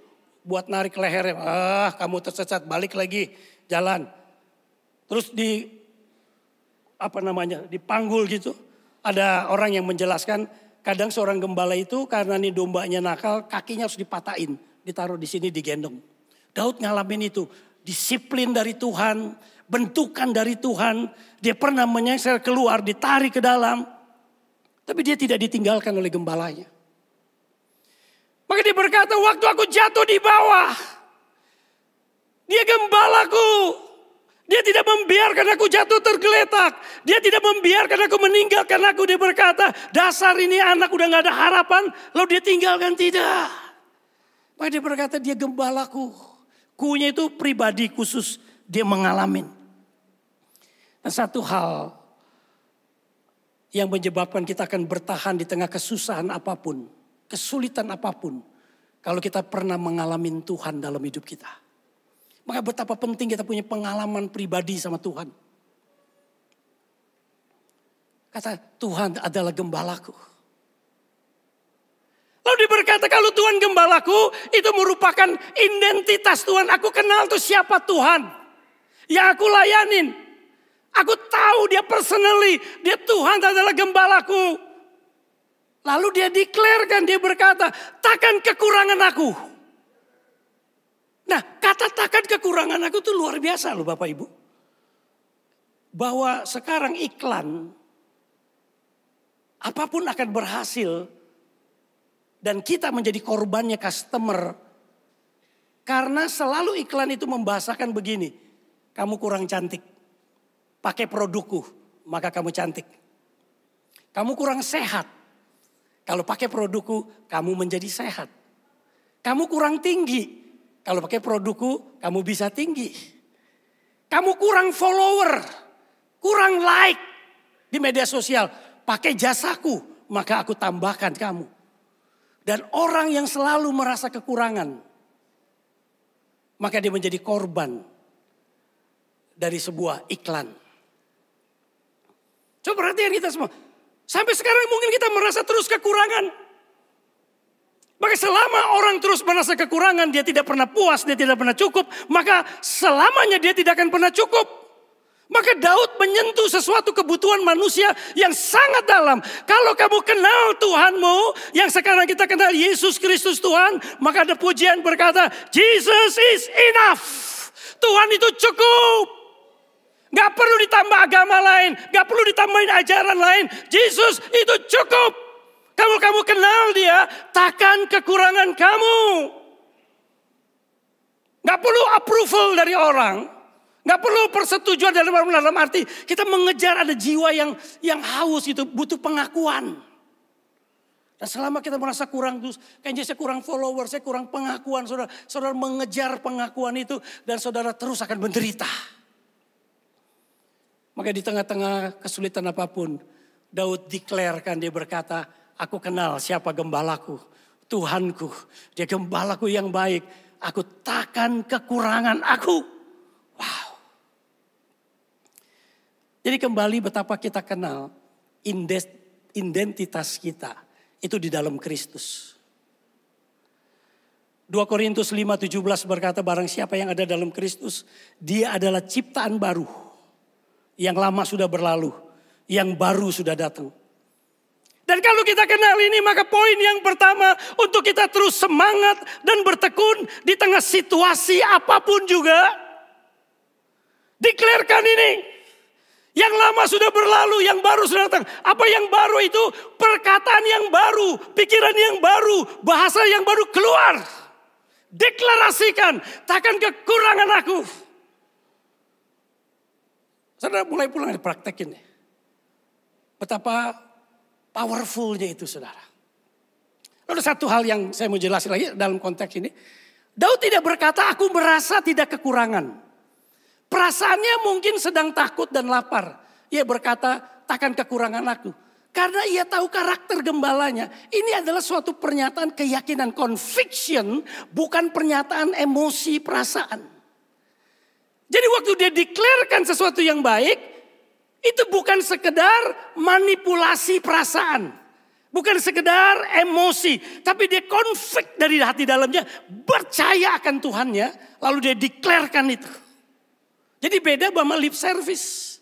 buat narik lehernya. Kamu tersesat, balik lagi jalan. Terus dipanggul gitu. Ada orang yang menjelaskan, kadang seorang gembala itu karena nih dombanya nakal, kakinya harus dipatahin. Ditaruh di sini, digendong. Daud ngalamin itu. Disiplin dari Tuhan. Bentukan dari Tuhan. Dia pernah menyengsel keluar, ditarik ke dalam. Tapi dia tidak ditinggalkan oleh gembalanya. Maka dia berkata, waktu aku jatuh di bawah. Dia gembalaku. Dia tidak membiarkan aku jatuh tergeletak. Dia tidak membiarkan aku meninggalkan aku. Dia berkata, dasar ini anak udah gak ada harapan. Lalu dia tinggalkan, tidak. Maka dia berkata dia gembalaku. Kunya itu pribadi khusus dia mengalami. Nah, satu hal yang menyebabkan kita akan bertahan di tengah kesusahan apapun, kesulitan apapun. Kalau kita pernah mengalami Tuhan dalam hidup kita. Maka betapa penting kita punya pengalaman pribadi sama Tuhan. Kata Tuhan adalah gembalaku. Lalu dia berkata kalau Tuhan gembalaku itu merupakan identitas Tuhan. Aku kenal tuh siapa Tuhan yang aku layanin. Aku tahu dia personally, dia Tuhan adalah gembalaku. Lalu dia declarekan, dia berkata, takkan kekurangan aku. Nah, kata takkan kekurangan aku itu luar biasa loh Bapak Ibu. Bahwa sekarang iklan, apapun akan berhasil. Dan kita menjadi korbannya customer. Karena selalu iklan itu membahasakan begini. Kamu kurang cantik. Pakai produkku, maka kamu cantik. Kamu kurang sehat. Kalau pakai produkku, kamu menjadi sehat. Kamu kurang tinggi. Kalau pakai produkku, kamu bisa tinggi. Kamu kurang follower. Kurang like di media sosial. Pakai jasaku, maka aku tambahkan kamu. Dan orang yang selalu merasa kekurangan, maka dia menjadi korban dari sebuah iklan. Coba perhatian kita semua. Sampai sekarang mungkin kita merasa terus kekurangan. Maka selama orang terus merasa kekurangan, dia tidak pernah puas, dia tidak pernah cukup. Maka selamanya dia tidak akan pernah cukup. Maka Daud menyentuh sesuatu kebutuhan manusia yang sangat dalam. Kalau kamu kenal Tuhanmu, yang sekarang kita kenal Yesus Kristus Tuhan, maka ada pujian berkata, Jesus is enough. Tuhan itu cukup. Gak perlu ditambah agama lain, gak perlu ditambahin ajaran lain. Yesus itu cukup. Kalau kamu kenal dia, takkan kekurangan kamu. Gak perlu approval dari orang. Gak perlu persetujuan dalam arti kita mengejar ada jiwa yang haus itu butuh pengakuan. Dan selama kita merasa kurang, kayaknya saya kurang follower, saya kurang pengakuan. Saudara mengejar pengakuan itu dan saudara terus akan menderita. Maka di tengah-tengah kesulitan apapun, Daud declarekan, dia berkata, aku kenal siapa gembalaku, Tuhanku. Dia gembalaku yang baik, aku takkan kekurangan aku. Wow. Jadi kembali betapa kita kenal identitas kita itu di dalam Kristus. 2 Korintus 5:17 berkata barang siapa yang ada dalam Kristus, dia adalah ciptaan baru. Yang lama sudah berlalu, yang baru sudah datang. Dan kalau kita kenal ini maka poin yang pertama untuk kita terus semangat dan bertekun di tengah situasi apapun juga. Declarekan ini. Yang lama sudah berlalu, yang baru sudah datang. Apa yang baru itu? Perkataan yang baru, pikiran yang baru, bahasa yang baru keluar. Deklarasikan, takkan kekurangan aku. Saudara mulai pulang dipraktekin. Betapa powerfulnya itu saudara. Lalu satu hal yang saya mau jelasin lagi dalam konteks ini. Daud tidak berkata aku merasa tidak kekurangan. Perasaannya mungkin sedang takut dan lapar. Ia berkata takkan kekurangan aku. Karena ia tahu karakter gembalanya. Ini adalah suatu pernyataan keyakinan, conviction, bukan pernyataan emosi, perasaan. Jadi waktu dia declarekan sesuatu yang baik, itu bukan sekedar manipulasi perasaan. Bukan sekedar emosi, tapi dia konflik dari hati dalamnya, percaya akan Tuhannya, lalu dia declarekan itu. Jadi beda sama lip service.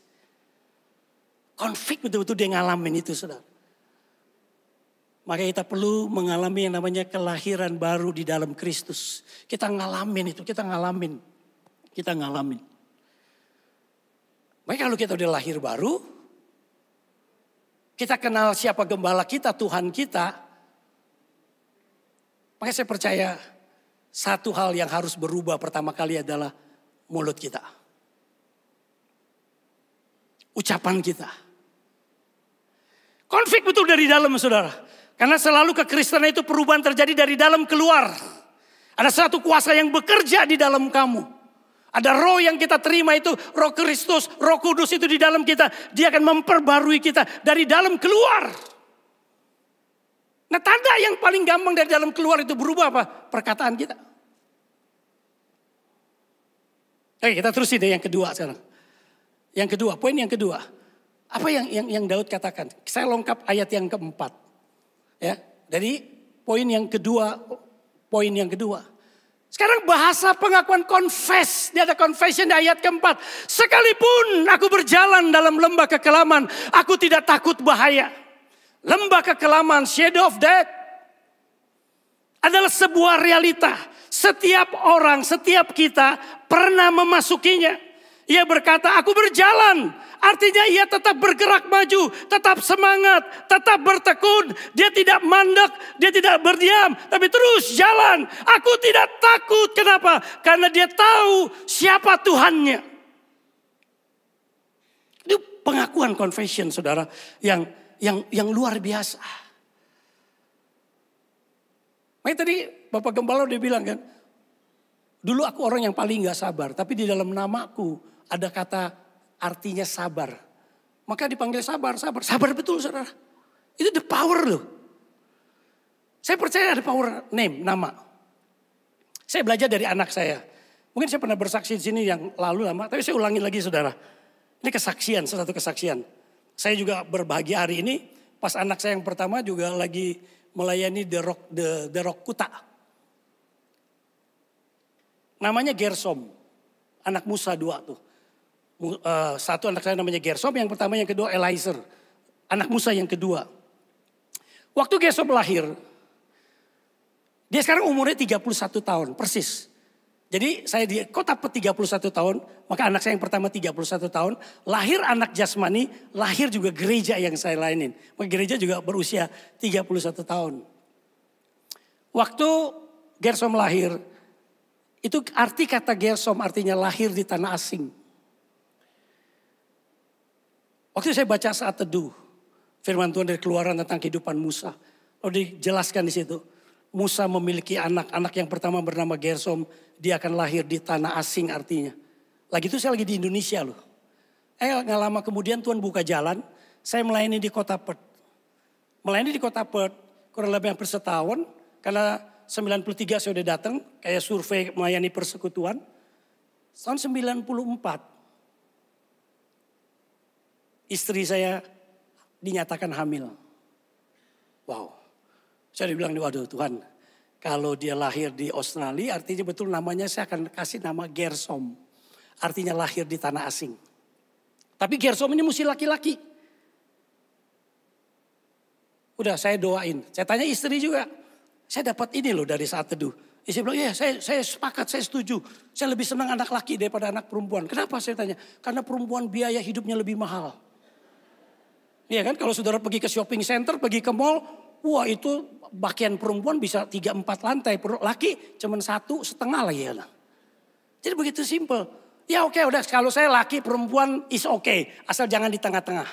Konflik betul-betul dia ngalamin itu saudara. Maka kita perlu mengalami yang namanya kelahiran baru di dalam Kristus. Kita ngalamin itu, kita ngalamin. Maka kalau kita udah lahir baru, kita kenal siapa gembala kita, Tuhan kita. Maka saya percaya satu hal yang harus berubah pertama kali adalah mulut kita. Ucapan kita. Konflik betul dari dalam saudara. Karena selalu kekristenan itu perubahan terjadi dari dalam keluar. Ada satu kuasa yang bekerja di dalam kamu. Ada roh yang kita terima itu, roh Kristus, roh kudus itu di dalam kita. Dia akan memperbarui kita dari dalam keluar. Nah, tanda yang paling gampang dari dalam keluar itu berubah apa? Perkataan kita. Oke, kita terusin deh yang kedua sekarang. Yang kedua, poin yang kedua. Apa yang Daud katakan? Saya lengkap ayat yang keempat. Ya, jadi poin yang kedua. Sekarang bahasa pengakuan confess. Dia ada confession di ayat keempat. Sekalipun aku berjalan dalam lembah kekelaman, aku tidak takut bahaya. Lembah kekelaman, shadow of death, adalah sebuah realita. Setiap orang, setiap kita pernah memasukinya. Ia berkata, aku berjalan. Artinya ia tetap bergerak maju, tetap semangat, tetap bertekun. Dia tidak mandek, dia tidak berdiam, tapi terus jalan. Aku tidak takut. Kenapa? Karena dia tahu siapa Tuhannya. Itu pengakuan confession, saudara, yang luar biasa. Makanya tadi Bapak Gembala udah bilang kan, dulu aku orang yang paling gak sabar, tapi di dalam namaku ada kata artinya sabar. Maka dipanggil sabar. Sabar betul, saudara. Itu the power loh. Saya percaya ada power name, nama. Saya belajar dari anak saya. Mungkin saya pernah bersaksi di sini yang lalu lama, tapi saya ulangi lagi, saudara. Ini kesaksian, salah satu kesaksian. Saya juga berbahagia hari ini, pas anak saya yang pertama juga lagi melayani The Rock Kuta. Namanya Gersom. Anak Musa 2 tuh. Satu anak saya namanya Gersom, yang pertama, yang kedua Eliezer. Anak Musa yang kedua. Waktu Gersom lahir, dia sekarang umurnya 31 tahun, persis. Jadi saya di kota 31 tahun, maka anak saya yang pertama 31 tahun. Lahir anak jasmani, lahir juga gereja yang saya lainin. Maka gereja juga berusia 31 tahun. Waktu Gersom lahir, itu arti kata Gersom artinya lahir di tanah asing. Waktu saya baca saat teduh, firman Tuhan dari Keluaran tentang kehidupan Musa. Lalu dijelaskan di situ, Musa memiliki anak yang pertama bernama Gersom, dia akan lahir di tanah asing artinya. Lagi itu saya lagi di Indonesia loh. Nggak lama kemudian Tuhan buka jalan, saya melayani di kota Perth. Melayani di kota Perth kurang lebih hampir setahun, karena 93 saya udah datang, kayak survei melayani persekutuan. Tahun 94. Istri saya dinyatakan hamil. Wow. Saya dibilang, waduh Tuhan. Kalau dia lahir di Australia artinya betul namanya saya akan kasih nama Gersom. Artinya lahir di tanah asing. Tapi Gersom ini mesti laki-laki. Udah saya doain. Saya tanya istri juga. Saya dapat ini loh dari saat teduh. Istri bilang, ya saya sepakat, saya setuju. Saya lebih senang anak laki daripada anak perempuan. Kenapa saya tanya? Karena perempuan biaya hidupnya lebih mahal. Iya kan, kalau saudara pergi ke shopping center, pergi ke mall, wah itu pakaian perempuan bisa 3-4 lantai, laki cuma 1,5 lagi ya. Jadi begitu simple. Ya oke, udah kalau saya laki perempuan is okay, asal jangan di tengah-tengah.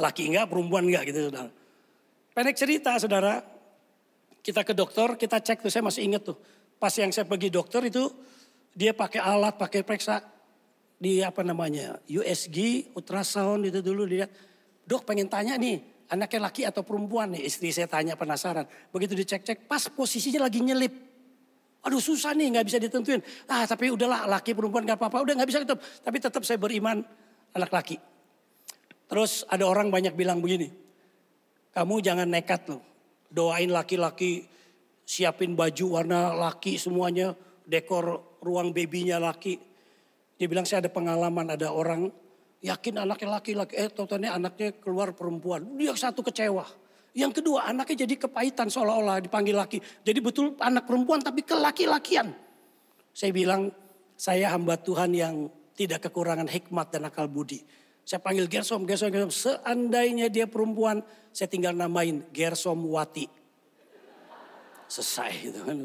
Laki enggak, perempuan enggak gitu saudara. Pendek cerita saudara, kita ke dokter, kita cek tuh, saya masih ingat tuh. Pas yang saya pergi dokter itu, dia pakai alat, pakai periksa di USG, ultrasound itu dulu dia. Dok pengen tanya nih, anaknya laki atau perempuan nih? Istri saya tanya penasaran. Begitu dicek-cek, pas posisinya lagi nyelip. Aduh susah nih, gak bisa ditentuin. Tapi udahlah, laki perempuan gak apa-apa. Udah gak bisa tetap. Tapi tetap saya beriman anak laki. Terus ada orang banyak bilang begini. Kamu jangan nekat loh. Doain laki-laki, siapin baju warna laki semuanya. Dekor ruang babynya laki. Dia bilang saya ada pengalaman, ada orang yakin anaknya laki-laki, totalnya anaknya keluar perempuan. Dia satu kecewa. Yang kedua anaknya jadi kepahitan seolah-olah dipanggil laki. Jadi betul anak perempuan tapi kelaki-lakian. Saya bilang saya hamba Tuhan yang tidak kekurangan hikmat dan akal budi. Saya panggil Gersom. Seandainya dia perempuan, saya tinggal namain Gersom Wati. Selesai gitu kan.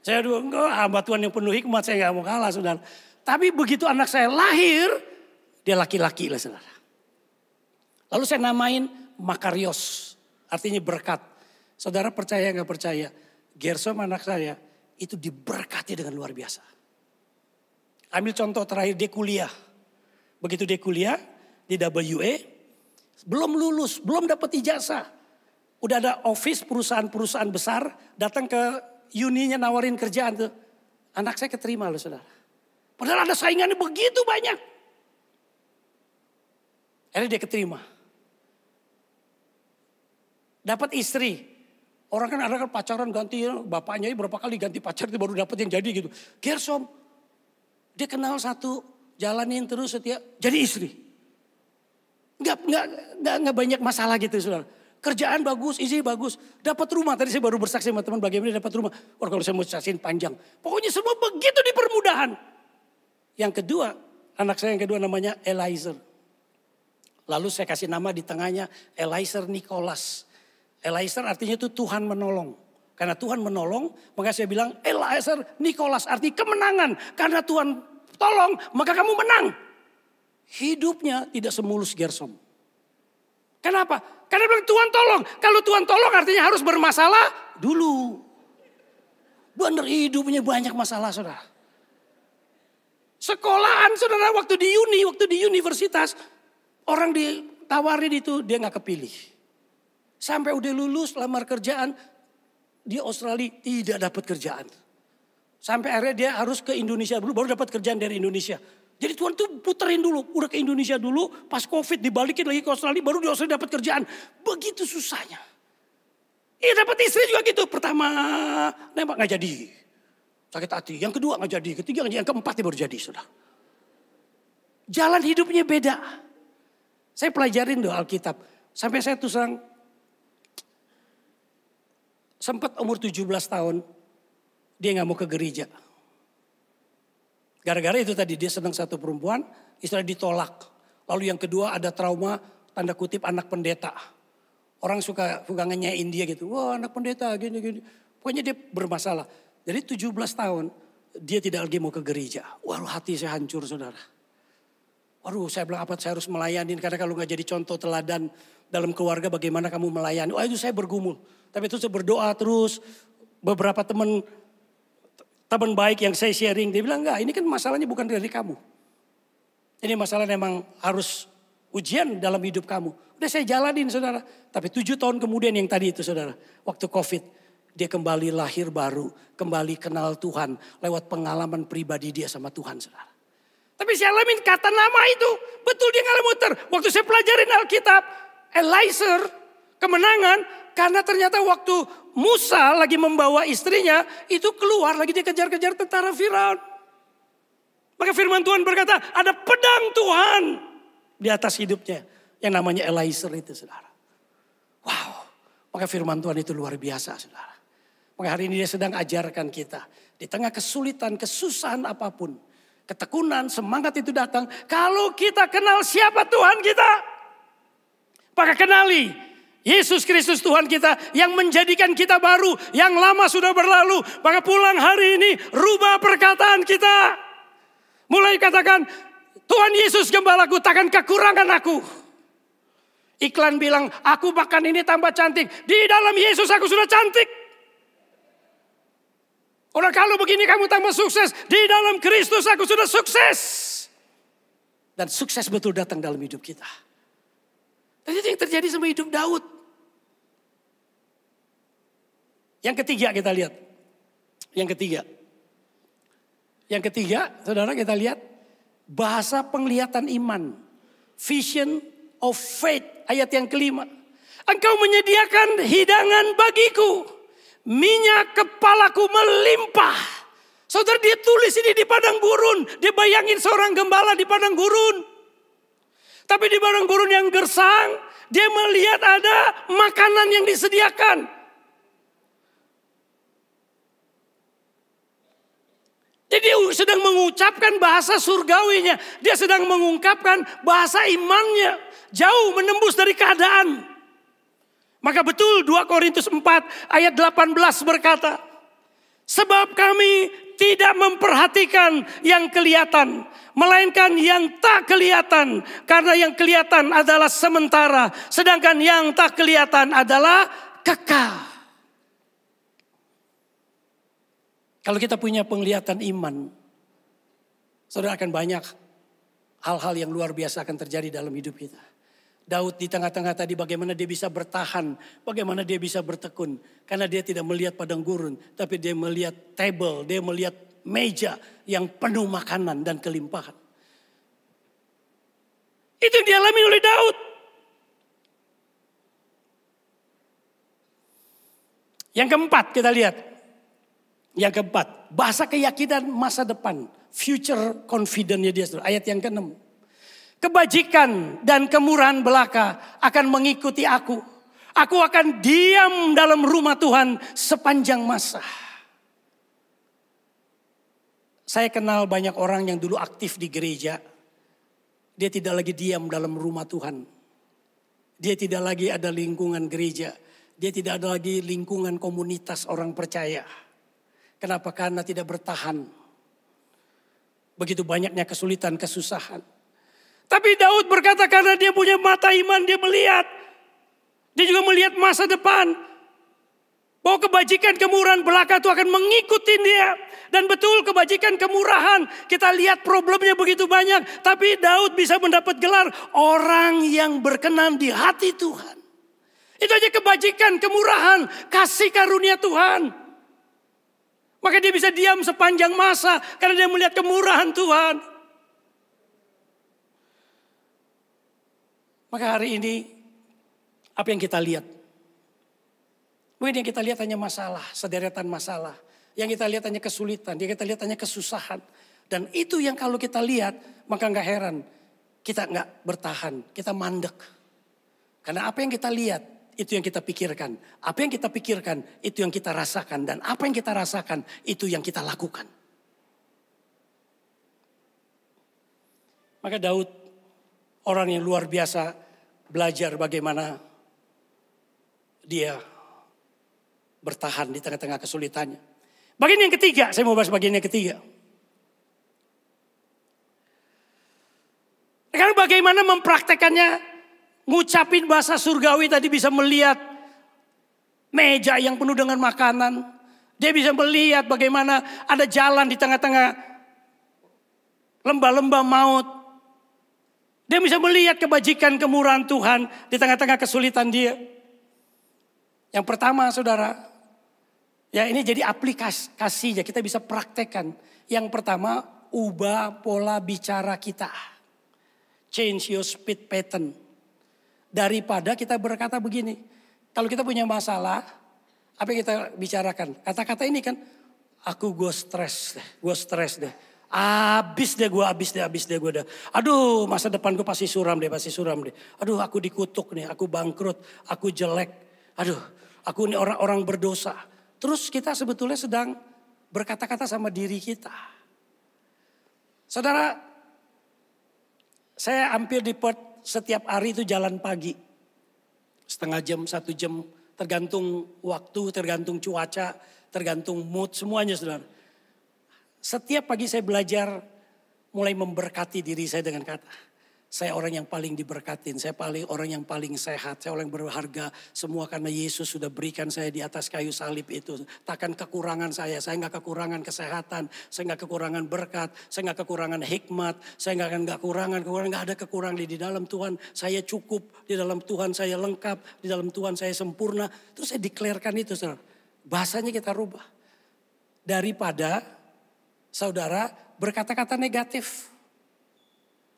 Saya enggak, hamba Tuhan yang penuh hikmat, saya gak mau kalah saudara. Tapi begitu anak saya lahir, dia laki-laki lah saudara. Lalu saya namain Makarios. Artinya berkat. Saudara percaya gak percaya. Gersom anak saya itu diberkati dengan luar biasa. Ambil contoh terakhir, dia kuliah. Begitu dia kuliah di WA, belum lulus, belum dapat ijazah. Udah ada office perusahaan-perusahaan besar datang ke uninya nawarin kerjaan tuh. Anak saya keterima loh saudara. Padahal ada saingannya begitu banyak. Akhirnya dia keterima. Dapat istri. Orang kan ada kan pacaran ganti, bapaknya berapa kali ganti pacar itu baru dapat yang jadi gitu. Gersom, dia kenal satu, jalanin terus setia, jadi istri. Nggak banyak masalah gitu saudara. Kerjaan bagus, istri bagus, dapat rumah. Tadi saya baru bersaksi sama teman bagaimana dapat rumah. Kalau saya mau saksiin panjang. Pokoknya semua begitu dipermudahan. Yang kedua, anak saya yang kedua namanya Eliezer. Lalu saya kasih nama di tengahnya Eliezer Nicholas. Eliezer artinya itu Tuhan menolong. Karena Tuhan menolong, maka saya bilang Eliezer Nicholas arti kemenangan. Karena Tuhan tolong, maka kamu menang. Hidupnya tidak semulus Gersom. Kenapa? Karena bilang Tuhan tolong. Kalau Tuhan tolong artinya harus bermasalah dulu. Benar hidupnya banyak masalah saudara. Sekolahan saudara waktu di universitas. Orang ditawarin itu dia gak kepilih. Sampai udah lulus lamar kerjaan di Australia tidak dapat kerjaan. Sampai akhirnya dia harus ke Indonesia dulu baru dapat kerjaan dari Indonesia. Jadi Tuhan tuh puterin dulu, udah ke Indonesia dulu, pas Covid dibalikin lagi ke Australia baru di Australia dapat kerjaan. Begitu susahnya. Iya dapat istri juga gitu. Pertama nembak gak jadi. Sakit hati. Yang kedua gak jadi, ketiga gak jadi, yang keempat dia baru jadi sudah. Jalan hidupnya beda. Saya pelajarin doh Alkitab. Sampai saya tuh sempat umur 17 tahun, dia gak mau ke gereja. Gara-gara itu tadi dia senang satu perempuan, istrinya ditolak. Lalu yang kedua ada trauma, tanda kutip anak pendeta. Orang suka ngenyain dia gitu, wah anak pendeta gini-gini. Pokoknya dia bermasalah. Jadi 17 tahun dia tidak lagi mau ke gereja. Waduh hati saya hancur saudara. Waduh saya bilang apa saya harus melayani. Karena kalau gak jadi contoh teladan dalam keluarga bagaimana kamu melayani. Wah itu saya bergumul. Tapi itu saya berdoa terus. Beberapa teman baik yang saya sharing. Dia bilang enggak ini kan masalahnya bukan dari kamu. Ini masalah memang harus ujian dalam hidup kamu. Udah saya jalanin saudara. Tapi 7 tahun kemudian yang tadi itu saudara. Waktu Covid. Dia kembali lahir baru. Kembali kenal Tuhan. Lewat pengalaman pribadi dia sama Tuhan saudara. Tapi saya alamin kata nama itu. Betul dia ngalah muter. Waktu saya pelajarin Alkitab. Eliezer kemenangan. Karena ternyata waktu Musa lagi membawa istrinya. Itu keluar lagi dia kejar-kejar tentara Firaun. Maka firman Tuhan berkata ada pedang Tuhan. Di atas hidupnya. Yang namanya Eliezer itu saudara. Wow. Maka firman Tuhan itu luar biasa saudara. Maka hari ini dia sedang ajarkan kita. Di tengah kesulitan, kesusahan apapun. Ketekunan, semangat itu datang. Kalau kita kenal siapa Tuhan kita. Maka kenali. Yesus Kristus Tuhan kita yang menjadikan kita baru. Yang lama sudah berlalu. Maka pulang hari ini rubah perkataan kita. Mulai katakan Tuhan Yesus gembalaku takkan kekurangan aku. Iklan bilang aku bahkan ini tambah cantik. Di dalam Yesus aku sudah cantik. Orang kalau begini kamu tambah sukses. Di dalam Kristus aku sudah sukses. Dan sukses betul datang dalam hidup kita. Dan itu yang terjadi sama hidup Daud. Yang ketiga kita lihat. Yang ketiga saudara kita lihat. Bahasa penglihatan iman. Vision of faith. Ayat yang kelima. Engkau menyediakan hidangan bagiku. Minyak kepalaku melimpah. Saudara dia tulis ini di padang gurun. Dia bayangin seorang gembala di padang gurun. Tapi di padang gurun yang gersang, dia melihat ada makanan yang disediakan. Jadi dia sedang mengucapkan bahasa surgawinya. Dia sedang mengungkapkan bahasa imannya. Jauh menembus dari keadaan. Maka betul 2 Korintus 4 ayat 18 berkata. Sebab kami tidak memperhatikan yang kelihatan. Melainkan yang tak kelihatan. Karena yang kelihatan adalah sementara. Sedangkan yang tak kelihatan adalah kekal. Kalau kita punya penglihatan iman, saudara, akan banyak hal-hal yang luar biasa akan terjadi dalam hidup kita. Daud di tengah-tengah tadi bagaimana dia bisa bertahan, bagaimana dia bisa bertekun. Karena dia tidak melihat padang gurun, tapi dia melihat table, dia melihat meja yang penuh makanan dan kelimpahan. Itu yang dialami oleh Daud. Yang keempat kita lihat. Yang keempat, bahasa keyakinan masa depan. Future confidence-nya dia. Ayat yang ke-6. Kebajikan dan kemurahan belaka akan mengikuti aku. Aku akan diam dalam rumah Tuhan sepanjang masa. Saya kenal banyak orang yang dulu aktif di gereja. Dia tidak lagi diam dalam rumah Tuhan. Dia tidak lagi ada lingkungan gereja. Dia tidak ada lagi lingkungan komunitas orang percaya. Kenapa? Karena tidak bertahan. Begitu banyaknya kesulitan, kesusahan. Tapi Daud berkata karena dia punya mata iman, dia melihat. Dia juga melihat masa depan. Bahwa kebajikan, kemurahan belaka itu akan mengikuti dia. Dan betul kebajikan, kemurahan. Kita lihat problemnya begitu banyak. Tapi Daud bisa mendapat gelar orang yang berkenan di hati Tuhan. Itu aja kebajikan, kemurahan, kasih karunia Tuhan. Maka dia bisa diam sepanjang masa karena dia melihat kemurahan Tuhan. Maka hari ini apa yang kita lihat? Mungkin yang kita lihat hanya masalah, sederetan masalah. Yang kita lihat hanya kesulitan, yang kita lihat hanya kesusahan. Dan itu yang kalau kita lihat, maka gak heran. Kita gak bertahan, kita mandek. Karena apa yang kita lihat, itu yang kita pikirkan. Apa yang kita pikirkan, itu yang kita rasakan. Dan apa yang kita rasakan, itu yang kita lakukan. Maka Daud, orang yang luar biasa, belajar bagaimana dia bertahan di tengah-tengah kesulitannya. Bagian yang ketiga, saya mau bahas bagian yang ketiga. Karena bagaimana mempraktekannya, ngucapin bahasa surgawi tadi bisa melihat meja yang penuh dengan makanan. Dia bisa melihat bagaimana ada jalan di tengah-tengah lembah-lembah maut. Dia bisa melihat kebajikan, kemurahan Tuhan di tengah-tengah kesulitan dia. Yang pertama saudara, ya ini jadi aplikasinya, kita bisa praktekkan. Yang pertama, ubah pola bicara kita. Change your speech pattern. Daripada kita berkata begini, kalau kita punya masalah, apa yang kita bicarakan? Kata-kata ini kan, gue stres deh. Abis deh gue. Aduh, masa depan gue pasti suram deh. Aduh, aku dikutuk nih, aku bangkrut, aku jelek. Aduh, aku ini orang-orang berdosa. Terus kita sebetulnya sedang berkata-kata sama diri kita. Saudara, saya hampir di Perth setiap hari itu jalan pagi. Setengah jam, 1 jam, tergantung waktu, tergantung cuaca, tergantung mood, semuanya saudara. Setiap pagi saya belajar mulai memberkati diri saya dengan kata, saya orang yang paling diberkatin, saya orang yang paling sehat, saya orang yang berharga. Semua karena Yesus sudah berikan saya di atas kayu salib itu. Takkan kekurangan saya gak kekurangan kesehatan, saya gak kekurangan berkat, saya gak kekurangan hikmat, saya gak kekurangan, gak ada kekurangan di dalam Tuhan. Saya cukup, di dalam Tuhan saya lengkap, di dalam Tuhan saya sempurna. Terus saya declarekan itu saudara. Bahasanya kita rubah. Daripada saudara berkata-kata negatif.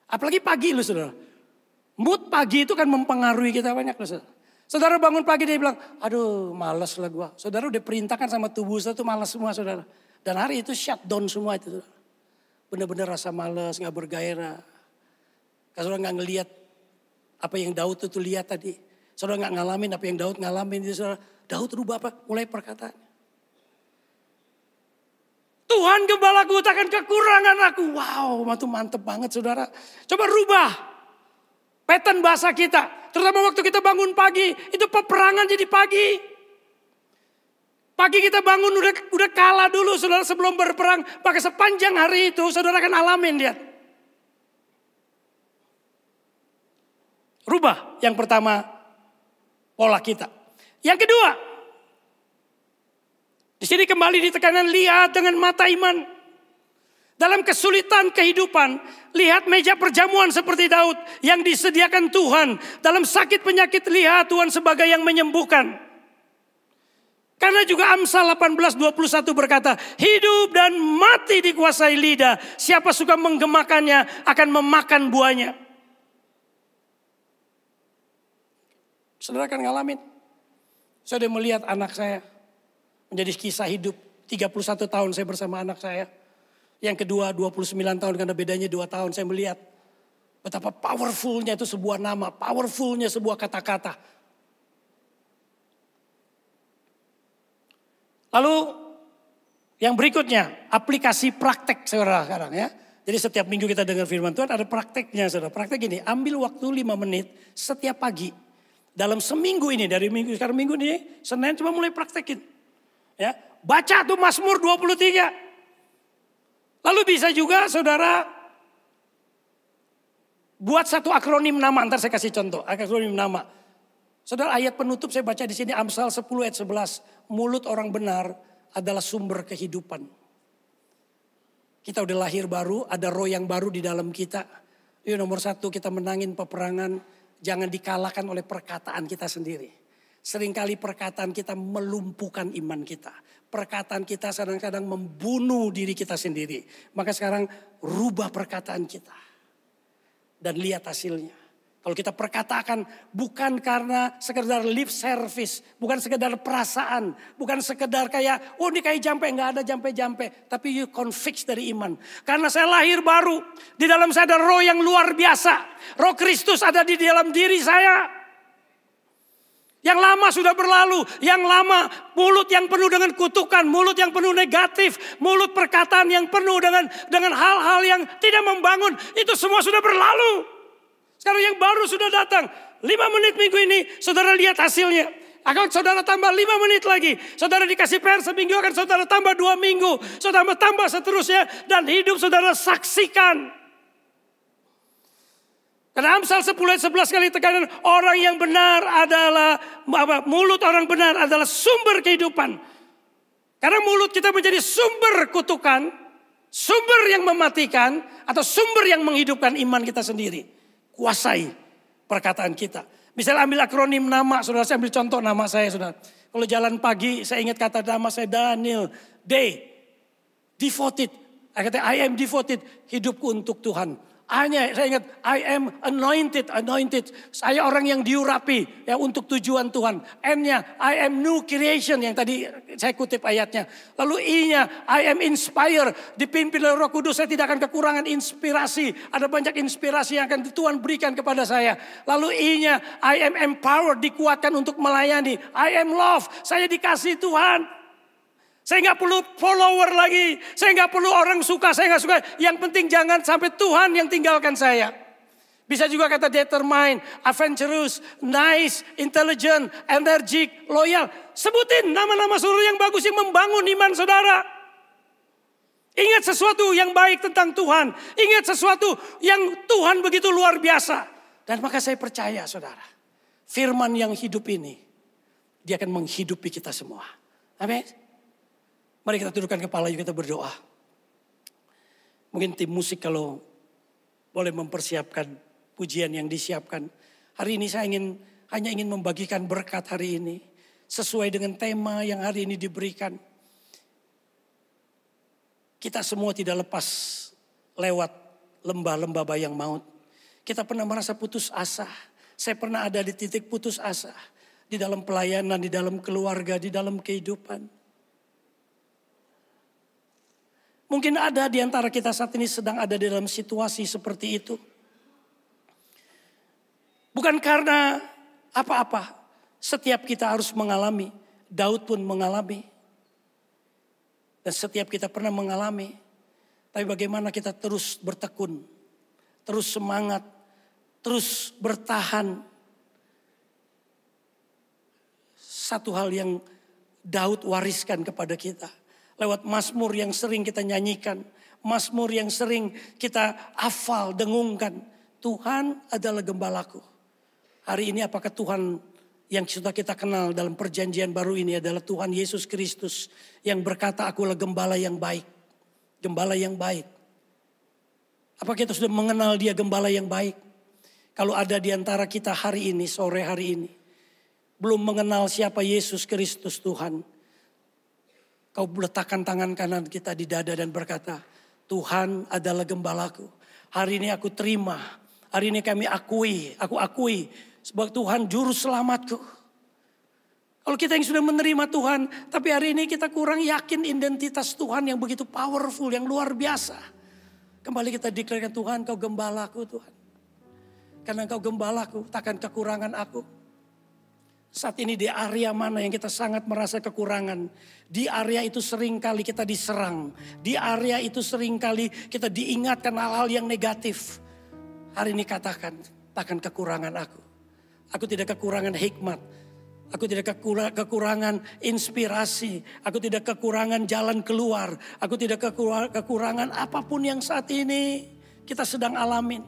Apalagi pagi loh saudara. Mood pagi itu kan mempengaruhi kita banyak loh saudara. Saudara bangun pagi dia bilang, aduh malas lah gue. Saudara udah perintahkan sama tubuh saya tuh malas semua saudara. Dan hari itu shutdown semua itu saudara. Bener-bener rasa malas, gak bergairah. Kalau saudara gak ngelihat apa yang Daud itu lihat tadi. Saudara gak ngalamin apa yang Daud ngalamin. Saudara. Daud rubah apa? Mulai perkataan. Tuhan gembalaku takkan kekurangan aku. Wow, itu mantep banget saudara. Coba rubah pattern bahasa kita. Terutama waktu kita bangun pagi. Itu peperangan jadi pagi. Pagi kita bangun udah kalah dulu saudara sebelum berperang. Maka sepanjang hari itu saudara akan alamin dia. Rubah yang pertama pola kita. Yang kedua. Di sini kembali ditekankan, lihat dengan mata iman. Dalam kesulitan kehidupan, lihat meja perjamuan seperti Daud yang disediakan Tuhan. Dalam sakit penyakit, lihat Tuhan sebagai yang menyembuhkan. Karena juga Amsal 18:21 berkata, hidup dan mati dikuasai lidah. Siapa suka menggemakannya akan memakan buahnya. Saudara akan ngalamin. Saya sudah melihat anak saya menjadi kisah hidup. 31 tahun saya bersama anak saya. Yang kedua 29 tahun karena bedanya 2 tahun. Saya melihat betapa powerfulnya itu sebuah nama. Powerfulnya sebuah kata-kata. Lalu yang berikutnya aplikasi praktek saudara sekarang ya. Jadi setiap minggu kita dengar firman Tuhan ada prakteknya saudara. Praktek gini, ambil waktu 5 menit setiap pagi. Dalam seminggu ini, dari minggu sekarang minggu ini, Senin cuma mulai praktekin. Ya, baca tuh Mazmur 23. Lalu bisa juga saudara buat satu akronim nama. Ntar saya kasih contoh akronim nama. Saudara, ayat penutup saya baca di sini Amsal 10 ayat 11. Mulut orang benar adalah sumber kehidupan. Kita udah lahir baru, ada roh yang baru di dalam kita. Yuk, nomor 1 kita menangin peperangan. Jangan dikalahkan oleh perkataan kita sendiri. Seringkali perkataan kita melumpuhkan iman kita. Perkataan kita kadang-kadang membunuh diri kita sendiri. Maka sekarang rubah perkataan kita. Dan lihat hasilnya. Kalau kita perkatakan bukan karena sekedar lip service. Bukan sekedar perasaan. Bukan sekedar kayak, oh ini kayak jampe. Enggak ada jampe-jampe. Tapi you convict dari iman. Karena saya lahir baru. Di dalam saya ada roh yang luar biasa. Roh Kristus ada di dalam diri saya. Yang lama sudah berlalu, yang lama mulut yang penuh dengan kutukan, mulut yang penuh negatif, mulut perkataan yang penuh dengan hal-hal yang tidak membangun, itu semua sudah berlalu. Sekarang yang baru sudah datang, 5 menit minggu ini, saudara lihat hasilnya. Akan saudara tambah 5 menit lagi, saudara dikasih PR seminggu, akan saudara tambah 2 minggu, saudara tambah seterusnya, dan hidup saudara saksikan. Karena Amsal 10 ayat 11 kali tekanan, orang yang benar adalah, mulut orang benar adalah sumber kehidupan. Karena mulut kita menjadi sumber kutukan, sumber yang mematikan, atau sumber yang menghidupkan iman kita sendiri. Kuasai perkataan kita. Misalnya ambil akronim nama, saudara, saya ambil contoh nama saya saudara. Kalau jalan pagi saya ingat kata nama saya Daniel, Day, devoted. I am devoted, hidupku untuk Tuhan. Hanya saya ingat I am anointed. Saya orang yang diurapi ya untuk tujuan Tuhan. N-nya I am new creation yang tadi saya kutip ayatnya. Lalu I-nya I am inspired. Dipimpin oleh Roh Kudus, saya tidak akan kekurangan inspirasi. Ada banyak inspirasi yang akan Tuhan berikan kepada saya. Lalu I-nya I am empowered, dikuatkan untuk melayani. I am love, saya dikasih Tuhan. Saya nggak perlu follower lagi. Saya nggak perlu orang suka. Saya nggak suka. Yang penting jangan sampai Tuhan yang tinggalkan saya. Bisa juga kata determined, adventurous, nice, intelligent, energic, loyal. Sebutin nama-nama saudara yang bagus yang membangun iman saudara. Ingat sesuatu yang baik tentang Tuhan. Ingat sesuatu yang Tuhan begitu luar biasa. Dan maka saya percaya saudara. Firman yang hidup ini, dia akan menghidupi kita semua. Amin. Mari kita tundukkan kepala, yuk kita berdoa. Mungkin tim musik kalau boleh mempersiapkan pujian yang disiapkan. Hari ini saya hanya ingin membagikan berkat hari ini. Sesuai dengan tema yang hari ini diberikan. Kita semua tidak lepas lewat lembah-lembah bayang maut. Kita pernah merasa putus asa. Saya pernah ada di titik putus asa. Di dalam pelayanan, di dalam keluarga, di dalam kehidupan. Mungkin ada di antara kita saat ini sedang ada di dalam situasi seperti itu. Bukan karena apa-apa. Setiap kita harus mengalami. Daud pun mengalami. Dan setiap kita pernah mengalami. Tapi bagaimana kita terus bertekun. Terus semangat. Terus bertahan. Satu hal yang Daud wariskan kepada kita. Lewat Mazmur yang sering kita nyanyikan. Mazmur yang sering kita hafal, dengungkan. Tuhan adalah gembalaku. Hari ini apakah Tuhan Yang sudah kita kenal dalam perjanjian baru ini adalah Tuhan Yesus Kristus yang berkata, akulah gembala yang baik. Gembala yang baik. Apa kita sudah mengenal dia gembala yang baik? Kalau ada di antara kita hari ini, sore hari ini, belum mengenal siapa Yesus Kristus Tuhan, kau letakkan tangan kanan kita di dada dan berkata, Tuhan adalah gembalaku. Hari ini aku terima, hari ini aku akui sebagai Tuhan juru selamatku. Kalau kita yang sudah menerima Tuhan, tapi hari ini kita kurang yakin identitas Tuhan yang begitu powerful, yang luar biasa. Kembali kita deklarasikan, Tuhan kau gembalaku Tuhan. Karena kau gembalaku, takkan kekurangan aku. Saat ini di area mana yang kita sangat merasa kekurangan. Di area itu sering kali kita diserang. Di area itu sering kali kita diingatkan hal-hal yang negatif. Hari ini katakan, takkan kekurangan aku. Aku tidak kekurangan hikmat. Aku tidak kekurangan inspirasi. Aku tidak kekurangan jalan keluar. Aku tidak kekurangan apapun yang saat ini kita sedang alamin.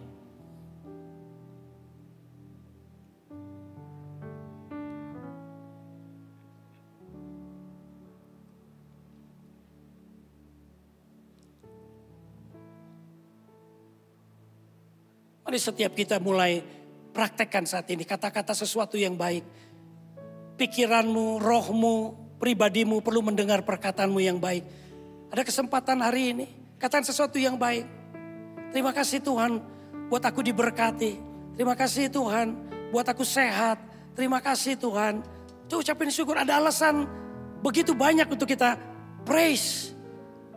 Mari setiap kita mulai praktekkan saat ini kata-kata sesuatu yang baik. Pikiranmu, rohmu, pribadimu perlu mendengar perkataanmu yang baik. Ada kesempatan hari ini, katakan sesuatu yang baik. Terima kasih Tuhan buat aku diberkati. Terima kasih Tuhan buat aku sehat. Terima kasih Tuhan. Coba ucapin syukur, ada alasan begitu banyak untuk kita praise,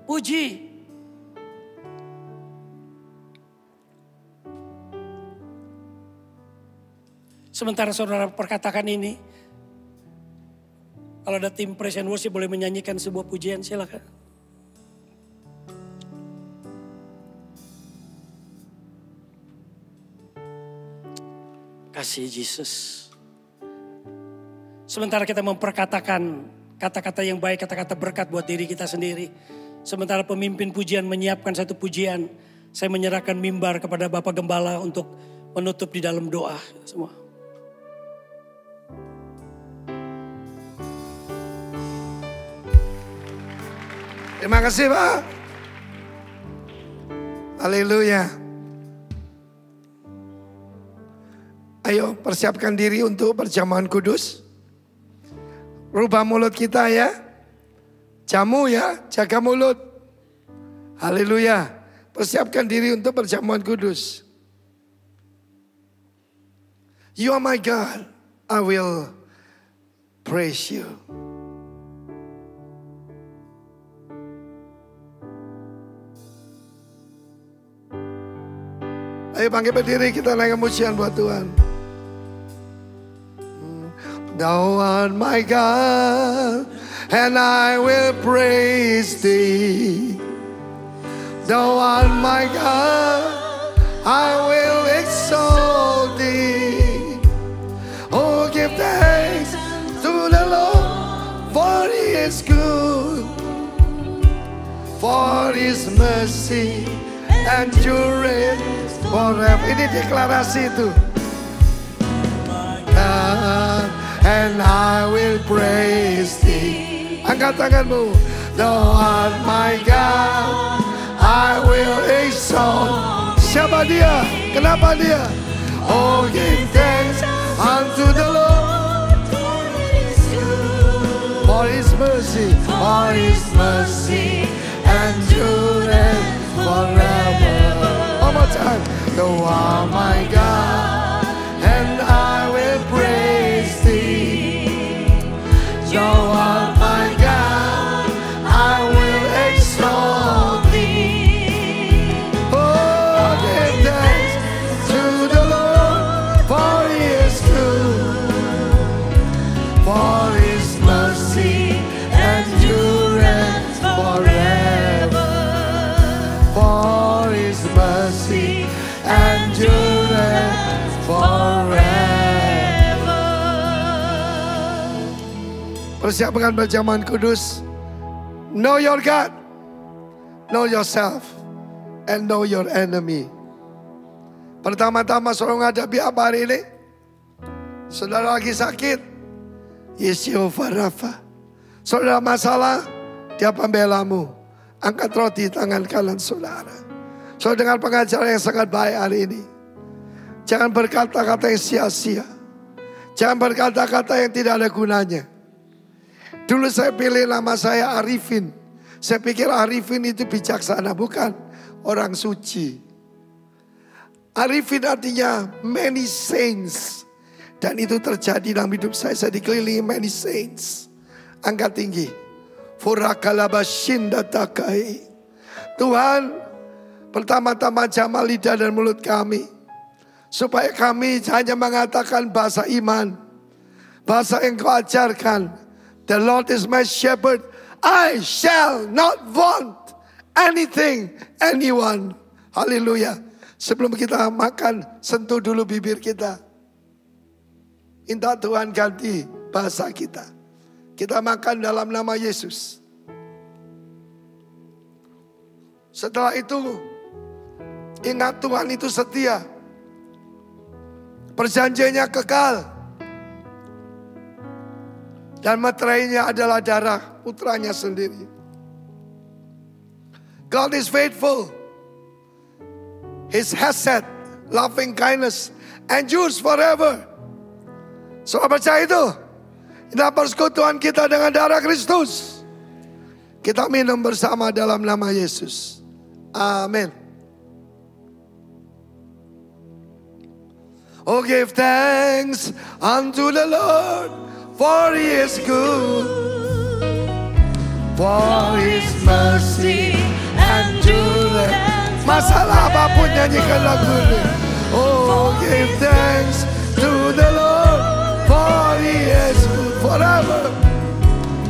puji. Sementara saudara perkatakan ini, kalau ada tim praise and worship boleh menyanyikan sebuah pujian, silakan. Kasih Yesus. Sementara kita memperkatakan kata-kata yang baik, kata-kata berkat buat diri kita sendiri. Sementara pemimpin pujian menyiapkan satu pujian, saya menyerahkan mimbar kepada Bapak Gembala untuk menutup di dalam doa semua. Terima kasih Pak. Haleluya. Ayo persiapkan diri untuk perjamuan kudus. Rubah mulut kita ya. Jamu ya, jaga mulut. Haleluya. Persiapkan diri untuk perjamuan kudus. You are my God, I will praise you. Ayo bangkit berdiri, kita naikkan pujian buat Tuhan. Thou art my God, and I will praise thee. Thou art my God, I will exalt thee. Oh, give thanks to the Lord, for He is good, for His mercy endureth forever. Ini deklarasi itu. God, and I will praise thee. Angkat tanganmu. Thou art my God, I will exalt. Siapa dia? Kenapa dia? Oh, give thanks unto the Lord, for His mercy, for His mercy endureth forever. One more time. Thou art my God, and I will praise thee. Thou art my God, I will exalt thee. Oh, give thanks to the Lord, for He is good, for His mercy endureth forever. For His mercy endureth forever. Persiapkan perjamuan kudus. Know your God, know yourself, and know your enemy. Pertama-tama saudara menghadapi apa hari ini? Saudara lagi sakit, Yehovah Rafa. Saudara masalah, Dia pembelamu. Angkat roti tangan kanan saudara. Saudara dengar pengajaran yang sangat baik hari ini. Jangan berkata-kata yang sia-sia. Jangan berkata-kata yang tidak ada gunanya. Dulu saya pilih nama saya Arifin. Saya pikir Arifin itu bijaksana, bukan orang suci. Arifin artinya many saints. Dan itu terjadi dalam hidup saya. Saya dikelilingi many saints. Angkat tinggi. Tuhan, pertama-tama jamah lidah dan mulut kami. Supaya kami hanya mengatakan bahasa iman. Bahasa yang Kau ajarkan. The Lord is my shepherd. I shall not want anything, anyone. Haleluya. Sebelum kita makan, sentuh dulu bibir kita. Minta Tuhan ganti bahasa kita. Kita makan dalam nama Yesus. Setelah itu, ingat Tuhan itu setia. Perjanjiannya kekal. Dan meterainya adalah darah putranya sendiri. God is faithful. His hesed, loving kindness, endures forever. Saudara percaya itu? Dalam persekutuan kita dengan darah Kristus. Kita minum bersama dalam nama Yesus. Amin. Oh, give thanks unto the Lord, for He is good. For His mercy endureth. Masalah apapun nyanyikan lagu ini. Oh, give thanks to the Lord, for He is good forever.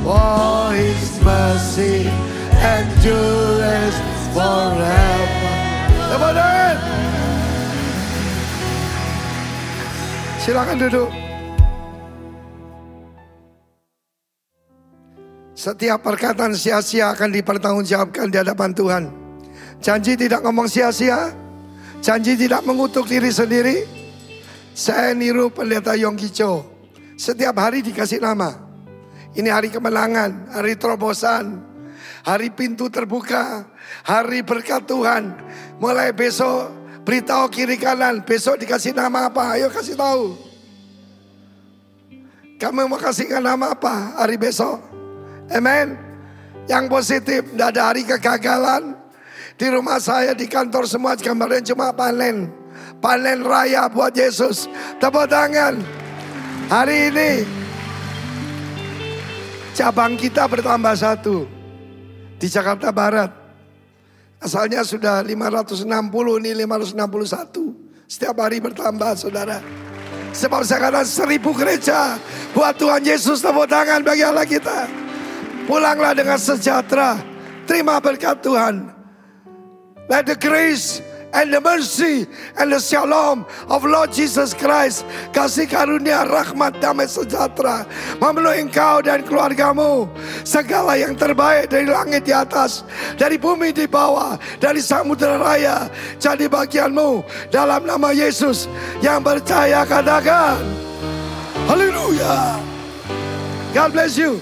For His mercy endureth forever. Tepuk tangan. Silakan duduk. Setiap perkataan sia-sia akan dipertanggungjawabkan di hadapan Tuhan. Janji tidak ngomong sia-sia. Janji tidak mengutuk diri sendiri. Saya niru pendeta Yonggi Cho. Setiap hari dikasih nama. Ini hari kemenangan, hari terobosan, hari pintu terbuka, hari berkat Tuhan. Mulai besok beritahu kiri kanan, besok dikasih nama apa? Ayo kasih tahu. Kamu mau kasihkan nama apa hari besok? Amen. Yang positif, tidak ada hari kegagalan. Di rumah saya, di kantor semua gambarnya cuma panen. Panen raya buat Yesus. Tepuk tangan. Hari ini cabang kita bertambah 1 di Jakarta Barat. Asalnya sudah 560, ini 561. Setiap hari bertambah, saudara. Sebab saya katakan 1000 gereja buat Tuhan Yesus. Tepuk tangan bagi Allah kita. Pulanglah dengan sejahtera. Terima berkat Tuhan. Let the grace and the mercy and the shalom of Lord Jesus Christ, kasih karunia, rahmat, damai sejahtera memenuhi engkau dan keluargamu. Segala yang terbaik dari langit di atas, dari bumi di bawah, dari samudera raya jadi bagianmu dalam nama Yesus. Yang percaya katakan haleluya. God bless you.